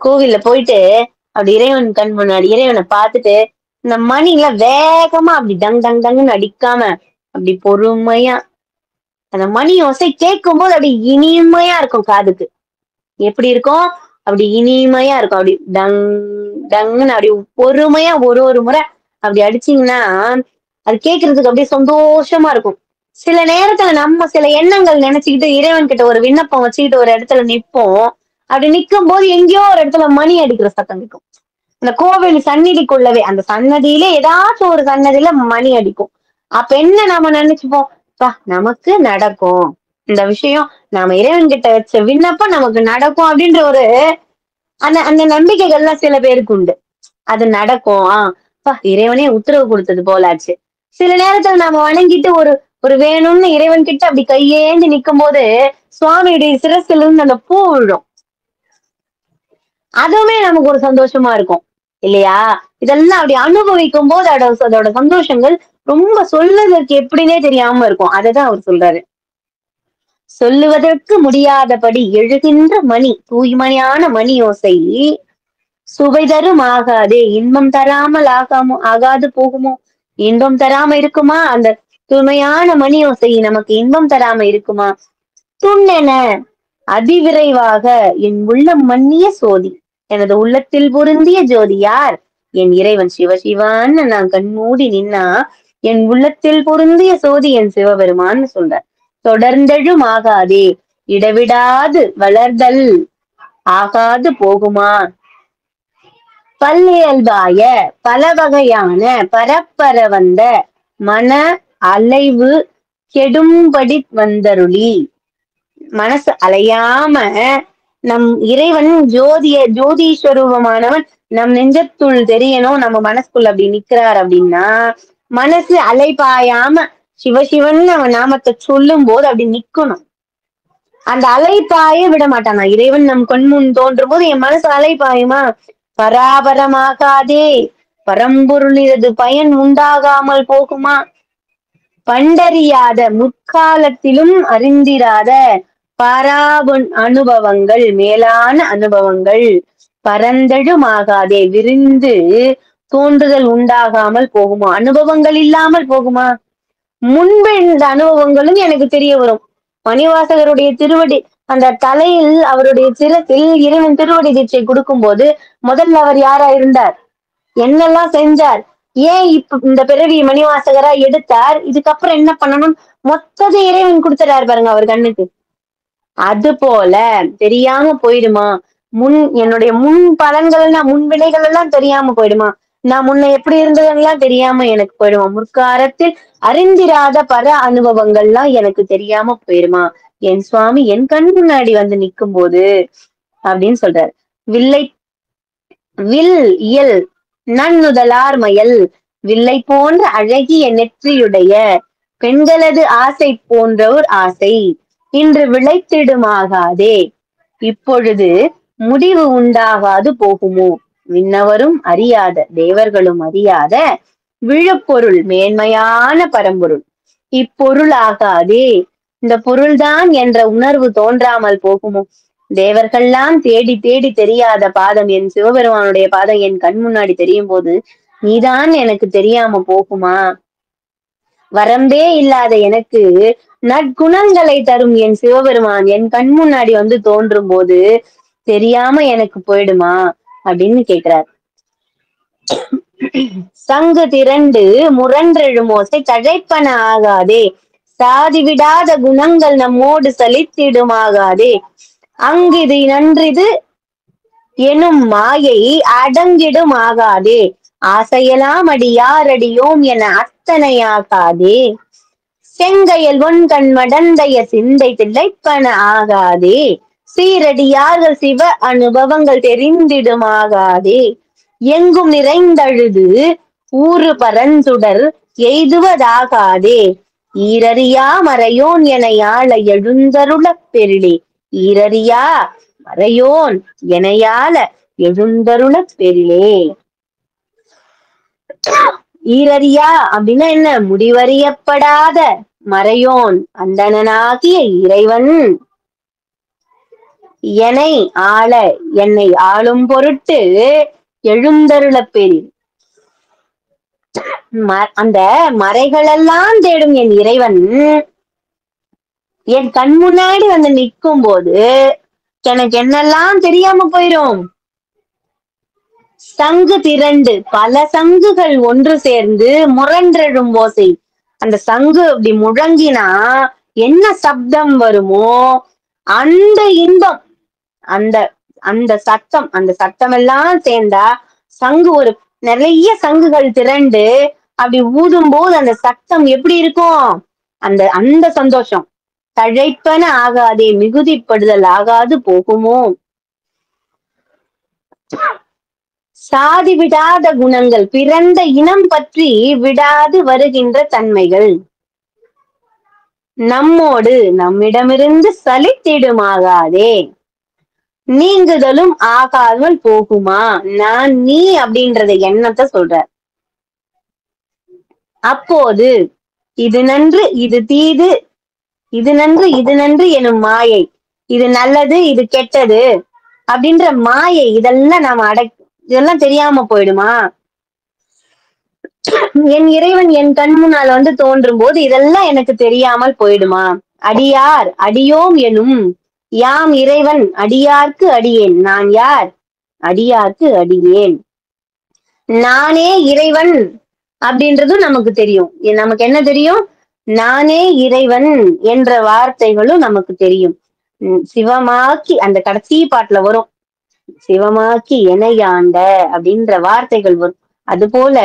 கோவில்ல போயிட்டு அப்படி இறைவன் கண் முன்னாடி இறைவனை பார்த்துட்டு இந்த மணில வேகமா அப்படி டங் டங் டங்குன்னு அடிக்காம அப்படி பொறுமையா அந்த மணி யோசை கேட்கும் போது அப்படி இனிமையா இருக்கும் காதுக்கு. எப்படி இருக்கும். அப்படி இனிமையா இருக்கும். அப்படி டங் டங்குன்னு அப்படி பொறுமையா ஒரு முறை அப்படி அடிச்சீங்கன்னா அது கேட்கறதுக்கு அப்படியே சந்தோஷமா இருக்கும். சில நேரத்துல நம்ம சில எண்ணங்கள் நினைச்சுக்கிட்டு இறைவன் கிட்ட ஒரு விண்ணப்பம் வச்சுக்கிட்டு ஒரு இடத்துல நிப்போம். அப்படி நிக்கும் போது எங்கேயோ ஒரு இடத்துல மணி அடிக்கிற சத்தம் நிற்கும். அந்த கோவில் சந்நிதிக்குள்ளவே அந்த சன்னதியிலே ஏதாச்சும் ஒரு சன்னதியில மணி அடிக்கும். அப்ப என்ன நாம நினைச்சுப்போம், நமக்கு நடக்கும் இந்த விஷயம், நாம இறைவன் கிட்ட வச்ச விண்ணப்பம் நமக்கு நடக்கும் அப்படின்ற ஒரு அந்த நம்பிக்கைகள்லாம் சில பேருக்கு உண்டு. அது நடக்கும். இறைவனே உத்தரவு கொடுத்தது போலாச்சு. சில நேரத்துல நாம வணங்கிட்டு ஒரு வேணும்னு இறைவன் கிட்ட அப்படி கையேந்து நிக்கும் போது சுவாமியுடைய சிரசில இருந்து அந்த பூ விழும். அதுவுமே நமக்கு ஒரு சந்தோஷமா இருக்கும் இல்லையா. இதெல்லாம் அப்படி அனுபவிக்கும் போது அதோட சந்தோஷங்கள் ரொம்ப சொல்லுவதற்கு எப்படின்னே தெரியாம இருக்கும். அததான் அவர் சொல்றாரு. சொல்லுவதற்கு முடியாதபடி எழுகின்ற மணி, தூய்மையான மணி யோசை சுவை தரும் ஆகாதே. இன்பம் தராமல் ஆகாது போகுமோ. இன்பம் தராம இருக்குமா. அந்த தூய்மையான மணி யோசை நமக்கு இன்பம் தராம இருக்குமா. துண்ணென அதிவிரைவாக என் உள்ளம் மன்னிய சோதி. எனது உள்ளத்தில் பொருந்திய ஜோதி யார்? என் இறைவன். சிவசிவான்னு நான் கண்மூடி நின்னா என் உள்ளத்தில் பொருந்திய சோதி என் சிவபெருமான்னு சொல்றார். தொடர்ந்தெழும் ஆகாதே, இடவிடாது வளர்தல் ஆகாது போகுமா? பல்லியல்பாய பல வகையான பரப்பர வந்த மன அலைவு கெடும்படி வந்தருளி. மனசு அலையாம நம் இறைவன் ஜோதீஸ்வரூபமானவன் நம் நெஞ்சத்துள் தெரியணும், நம்ம மனசுக்குள்ள அப்படி நிக்கிறார் அப்படின்னா மனசு அலைபாயாம சிவசிவன் அவன் நாமத்தை சொல்லும் போது அப்படி நிக்கணும். அந்த அலைப்பாய விட மாட்டானா இறைவன் நம் கண்முன் தோன்றும் போது என் மனசு அலைப்பாயுமா? பராபரமாகாதே, பரம்பொருளினது பயன் உண்டாகாமல் போகுமா? பண்டறியாத முற்காலத்திலும் அறிந்திராத அனுபவங்கள், மேலான அனுபவங்கள் பரந்தெழுமாகாதே, விரிந்து தோன்றுதல் உண்டாகாமல் போகுமா? அனுபவங்கள் இல்லாமல் போகுமா? முன்பு இந்த அனுபவங்களும் எனக்கு தெரிய வரும். மணிவாசகருடைய திருவடி அந்த தலையில் அவருடைய சிரத்தில் இறைவன் திருவடி தீட்சை கொடுக்கும் போது முதல்ல அவர் யாரா இருந்தார்? என்னெல்லாம் செஞ்சார்? ஏன் இப்ப இந்த பிறவி மணிவாசகரா எடுத்தார்? இதுக்கப்புறம் என்ன பண்ணணும்? மொத்தத்தை இறைவன் கொடுத்துறாரு பாருங்க அவர் கண்ணுக்கு. அது போல தெரியாம போயிடுமா? என்னுடைய முன் பலன்கள் எல்லாம், முன் வினைகள் எல்லாம் தெரியாம போயிடுமா? நான் முன்ன எப்படி இருந்ததெல்லாம் தெரியாம எனக்கு போயிடுமா? முற்காலத்தில் அறிந்திராத பல அனுபவங்கள்லாம் எனக்கு தெரியாம போயிடுமா? என் சுவாமி என் கண் முன்னாடி வந்து நிக்கும் போது அப்படின்னு சொல்றாரு. வில் இயல் நன்னுதலார் மயல் வில்லை போன்ற அழகிய நெற்றியுடைய பெண்களது ஆசை போன்றோர் ஆசை இன்று விளைத்திடுமாகாதே, இப்பொழுது முடிவு உண்டாகாது போகுமோ? விண்ணவரும் அறியாத தேவர்களும் அறியாத விழுப்பொருள் மேன்மையான பரம்பொருள் இப்பொருள் ஆகாதே, இந்த பொருள்தான் என்ற உணர்வு தோன்றாமல் போகுமோ? தேவர்கள்லாம் தேடி தேடி தெரியாத பாதம் என் சிவபெருமானுடைய பாதம் என் கண் முன்னாடி தெரியும் போது நீதான் எனக்கு தெரியாம போகுமா? வரம்பே இல்லாத எனக்கு நற்குணங்களை தரும் என் சிவபெருமான் என் கண் முன்னாடி வந்து தோன்றும் போது தெரியாம எனக்கு போயிடுமா அப்படின்னு கேக்குறார். சங்கு திரண்டு முரன்றெழுமோசை தழைப்பன ஆகாதே, சாதி விடாத குணங்கள் நம்மோடு சலித்திடுமாகாதே, அங்கிது நன்றிது எனும் மாயை அடங்கிடுமாகாதே, ஆசையெல்லாம் அடியாரடியோம் என அத்தனையாகாதே, செங்கையல் ஒன்கண் மடந்தைய சிந்தை திளைப்பன ஆகாதே, சீரடியார்கள் சிவ அனுபவங்கள் தெரிந்திடுமாகாதே, எங்கும் நிறைந்தழுது ஊறு பரந்துடர் எய்துவதாகாதே, ஈரறியா மறையோன் என யாழ எழுந்தருளப் பெருளே, ஈரறியா மறையோன் எனையாள எழுந்தருளப் பெருளே. ஈரறியா அப்படின்னா என்ன? முடிவறியப்படாத மறையோன் அந்தணனாகிய இறைவன் என்னை ஆள, என்னை ஆளும் பொருட்டு எழுந்தருளப் பெரு. அந்த மறைகளெல்லாம் தேடும் என் இறைவன் என் கண் முன்னாடி வந்து நிற்கும் போது எனக்கு என்னெல்லாம் தெரியாம போயிரும். சங்கு திரண்டு பல சங்குகள் ஒன்று சேர்ந்து முரன்றெழும் ஓசை, அந்த சங்கு அப்படி முழங்கினா என்ன சப்தம் வருமோ அந்த இன்பம், அந்த அந்த சத்தம், அந்த சத்தம் எல்லாம் சேர்ந்தா சங்கு ஒரு நிறைய சங்குகள் திரண்டு அப்படி ஊதும் போது அந்த சத்தம் எப்படி இருக்கும்? அந்த அந்த சந்தோஷம் தழைப்பன ஆகாதே, மிகுதிப்படுதல் ஆகாது போகுமோ? சாதி விடாத குணங்கள், பிறந்த இனம் பற்றி விடாது வருகின்ற தன்மைகள் நம்மோடு நம்மிடமிருந்து சலித்திடுமாகாதே, நீங்குதலும் ஆகாமல் போகுமா? நான் நீ அப்படின்றத எண்ணத்தை சொல்ற. அப்போது இது நன்று இது தீது, இது நன்று இது நன்று எனும் மாயை, இது நல்லது இது கெட்டது அப்படின்ற மாயை, இதெல்லாம் நாம இதெல்லாம் தெரியாம போயிடுமா? என் இறைவன் என் கண் முன்னால் வந்து தோன்றும் போது இதெல்லாம் எனக்கு தெரியாமல் போயிடுமா? அடியார் அடியோம் எனும் யாம் இறைவன் அடியார்க்கு அடியேன், நான் யார்? அடியார்க்கு அடியேன். நானே இறைவன் அப்படின்றதும் நமக்கு தெரியும். நமக்கு என்ன தெரியும்? நானே இறைவன் என்ற வார்த்தைகளும் நமக்கு தெரியும். சிவமாக்கி அந்த கடைசி பாட்டுல வரும். சிவமாக்கி எனையாண்ட அப்படின்ற வார்த்தைகள் வரும். அது போல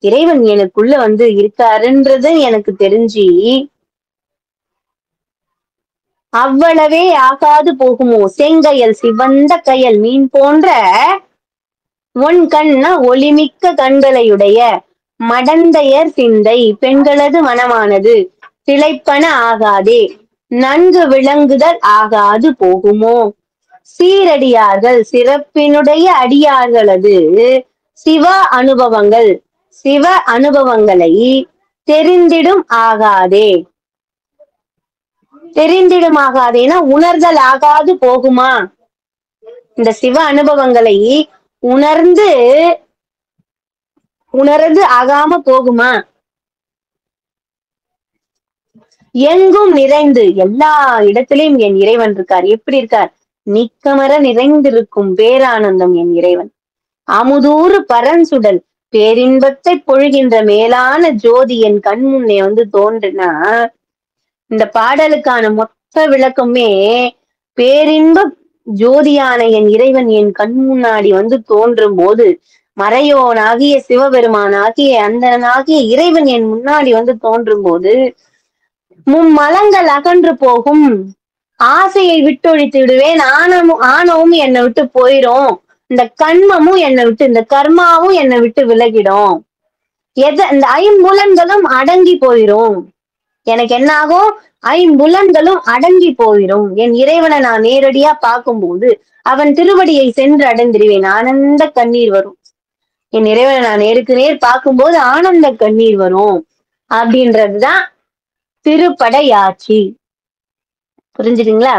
இறைவன் எனக்குள்ள வந்து இருக்காருன்றது எனக்கு தெரிஞ்சு அவ்வளவே ஆகாது போகுமோ செங்கயல் சிவந்த கயல் மீன் போன்ற ஒன் கண்ண ஒளிமிக்க கண்களையுடைய மடந்தையர் சிந்தை பெண்களது மனமானது திளைப்பன ஆகாதே நன்கு விளங்குதல் ஆகாது போகுமோ சீரடியார்கள் சிறப்பினுடைய அடியார்களது சிவ அனுபவங்கள் சிவ அனுபவங்களை தெரிந்திடும் ஆகாதே தெரிந்திடும் ஆகாதேனா உணர்தல் ஆகாது போகுமா இந்த சிவ அனுபவங்களை உணர்ந்து ஆகாம போகுமா எங்கும் நிறைந்து எல்லா இடத்திலையும் என் இறைவன் இருக்கார். எப்படி இருக்கார்? நிக்கமர நிறைந்திருக்கும் பேரானந்தம் என் இறைவன். அமுதூறு பரன்சுடல் பேரின்பத்தை பொழிகின்ற மேலான ஜோதி என் கண் முன்னே வந்து தோன்றுனா இந்த பாடலுக்கான மொத்த விளக்கமே பேரின்ப ஜோதியான என் இறைவன் என் கண் முன்னாடி வந்து தோன்றும் போது மறையோனாகிய சிவபெருமானாகிய அந்தனாகிய இறைவன் என் முன்னாடி வந்து தோன்றும் போது மும்மலங்கள் அகன்று போகும் ஆசையை விட்டொழித்து விடுவேன் ஆணவமும் என்னை விட்டு போயிரும் இந்த கண்மமும் என்னை விட்டு இந்த கர்மாவும் என்னை விட்டு விலகிடும் இந்த ஐம்புலன்களும் அடங்கி போயிரும் எனக்கு என்ன ஆகும் ஐம்புலன்களும் அடங்கி போயிரும் என் இறைவனை நான் நேரடியா பார்க்கும்போது அவன் திருவடியை சென்று அடைந்திருவேன் ஆனந்த கண்ணீர் வரும் என் இறைவனை நான் நேருக்கு நேர் பார்க்கும்போது ஆனந்த கண்ணீர் வரும் அப்படின்றதுதான் திருப்படையாட்சி புரிஞ்சுதுங்களா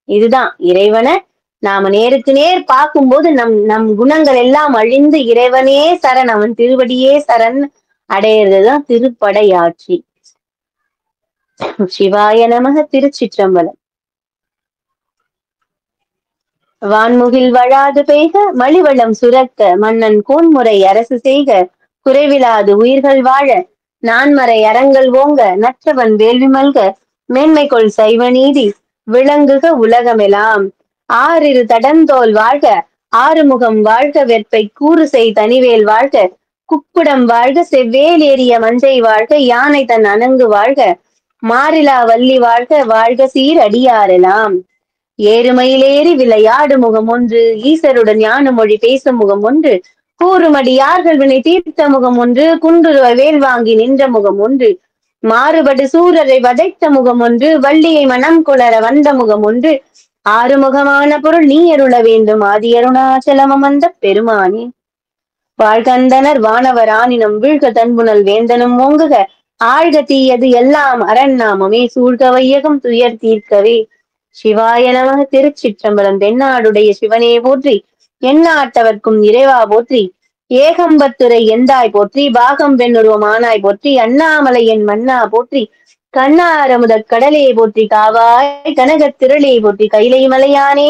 இதுதான் இறைவனை நாம நேருக்கு நேர் பார்க்கும்போது நம் குணங்கள் எல்லாம் அழிந்து இறைவனே சரண் அவன் திருவடியே சரண் அடையிறதுதான் திருப்படையாட்சி சிவாய நமக திருச்சிற்றம்பலம் வான்முகில் வழாது பெய்க மலிவளம் சுரக்க மன்னன் கோன்முறை அரசு செய்க குறைவிலாது உயிர்கள் வாழ நான்மறை அறங்கள் ஓங்க நற்றவன் வேள்வி மல்க மேன்மைகொள் சைவ நீதி விளங்குக உலகமெலாம் ஆறிரு தடந்தோல் வாழ்க ஆறுமுகம் வாழ்க வெற்பை கூறு செய் தனிவேல் வாழ்க குக்குடம் வாழ்க செவ்வேல் ஏறிய மஞ்சை வாழ்க யானை தன் அணங்கு வாழ்க மாறிலா வள்ளி வாழ்க வாழ்க சீர் அடியாரெல்லாம் ஏறுமயிலேறி விளையாடு முகம் ஒன்று ஈசருடன் ஞான மொழி பேசும் முகம் ஒன்று கூறுமடியார்கள் வினை தீர்த்த முகம் ஒன்று குன்றுருவ வேல் வாங்கி நின்ற முகம் ஒன்று மாறுபடு சூரரை வதைத்த முகம் ஒன்று வள்ளியை மனம் குளர வந்த முகம் ஒன்று ஆறுமுகமான பொருள் நீ அருள வேண்டும் ஆதி அருணாச்சலமம் வந்த பெருமானே வாழ்கந்தனர் வானவர் ஆனினம் வீழ்க தன்புணல் வேந்தனும் ஓங்குக ஆழ்க தீயது எல்லாம் அரண்நாமமே சூழ்க வையகம் துயர் தீர்க்கவே சிவாய நமக திருச்சிற்றம்பலம் தென்னாடுடைய சிவனே போற்றி எந்நாட்டவர்க்கும் இறைவா போற்றி ஏகம்பத்துரை எந்தாய் போற்றி பாகம் பெண்ணுருவமானாய் போற்றி அண்ணாமலை என் மன்னா போற்றி கண்ணாரமுத கடலே போற்றி காவாய் கனகத் திரளே போற்றி கைலை மலையானே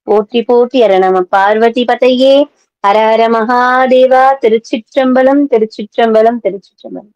போற்றி போற்றி அர நம பார்வதி பதையே ஹர ஹர மகாதேவா திருச்சிற்றம்பலம் திருச்சிற்றம்பலம் திருச்சிற்றம்பலம்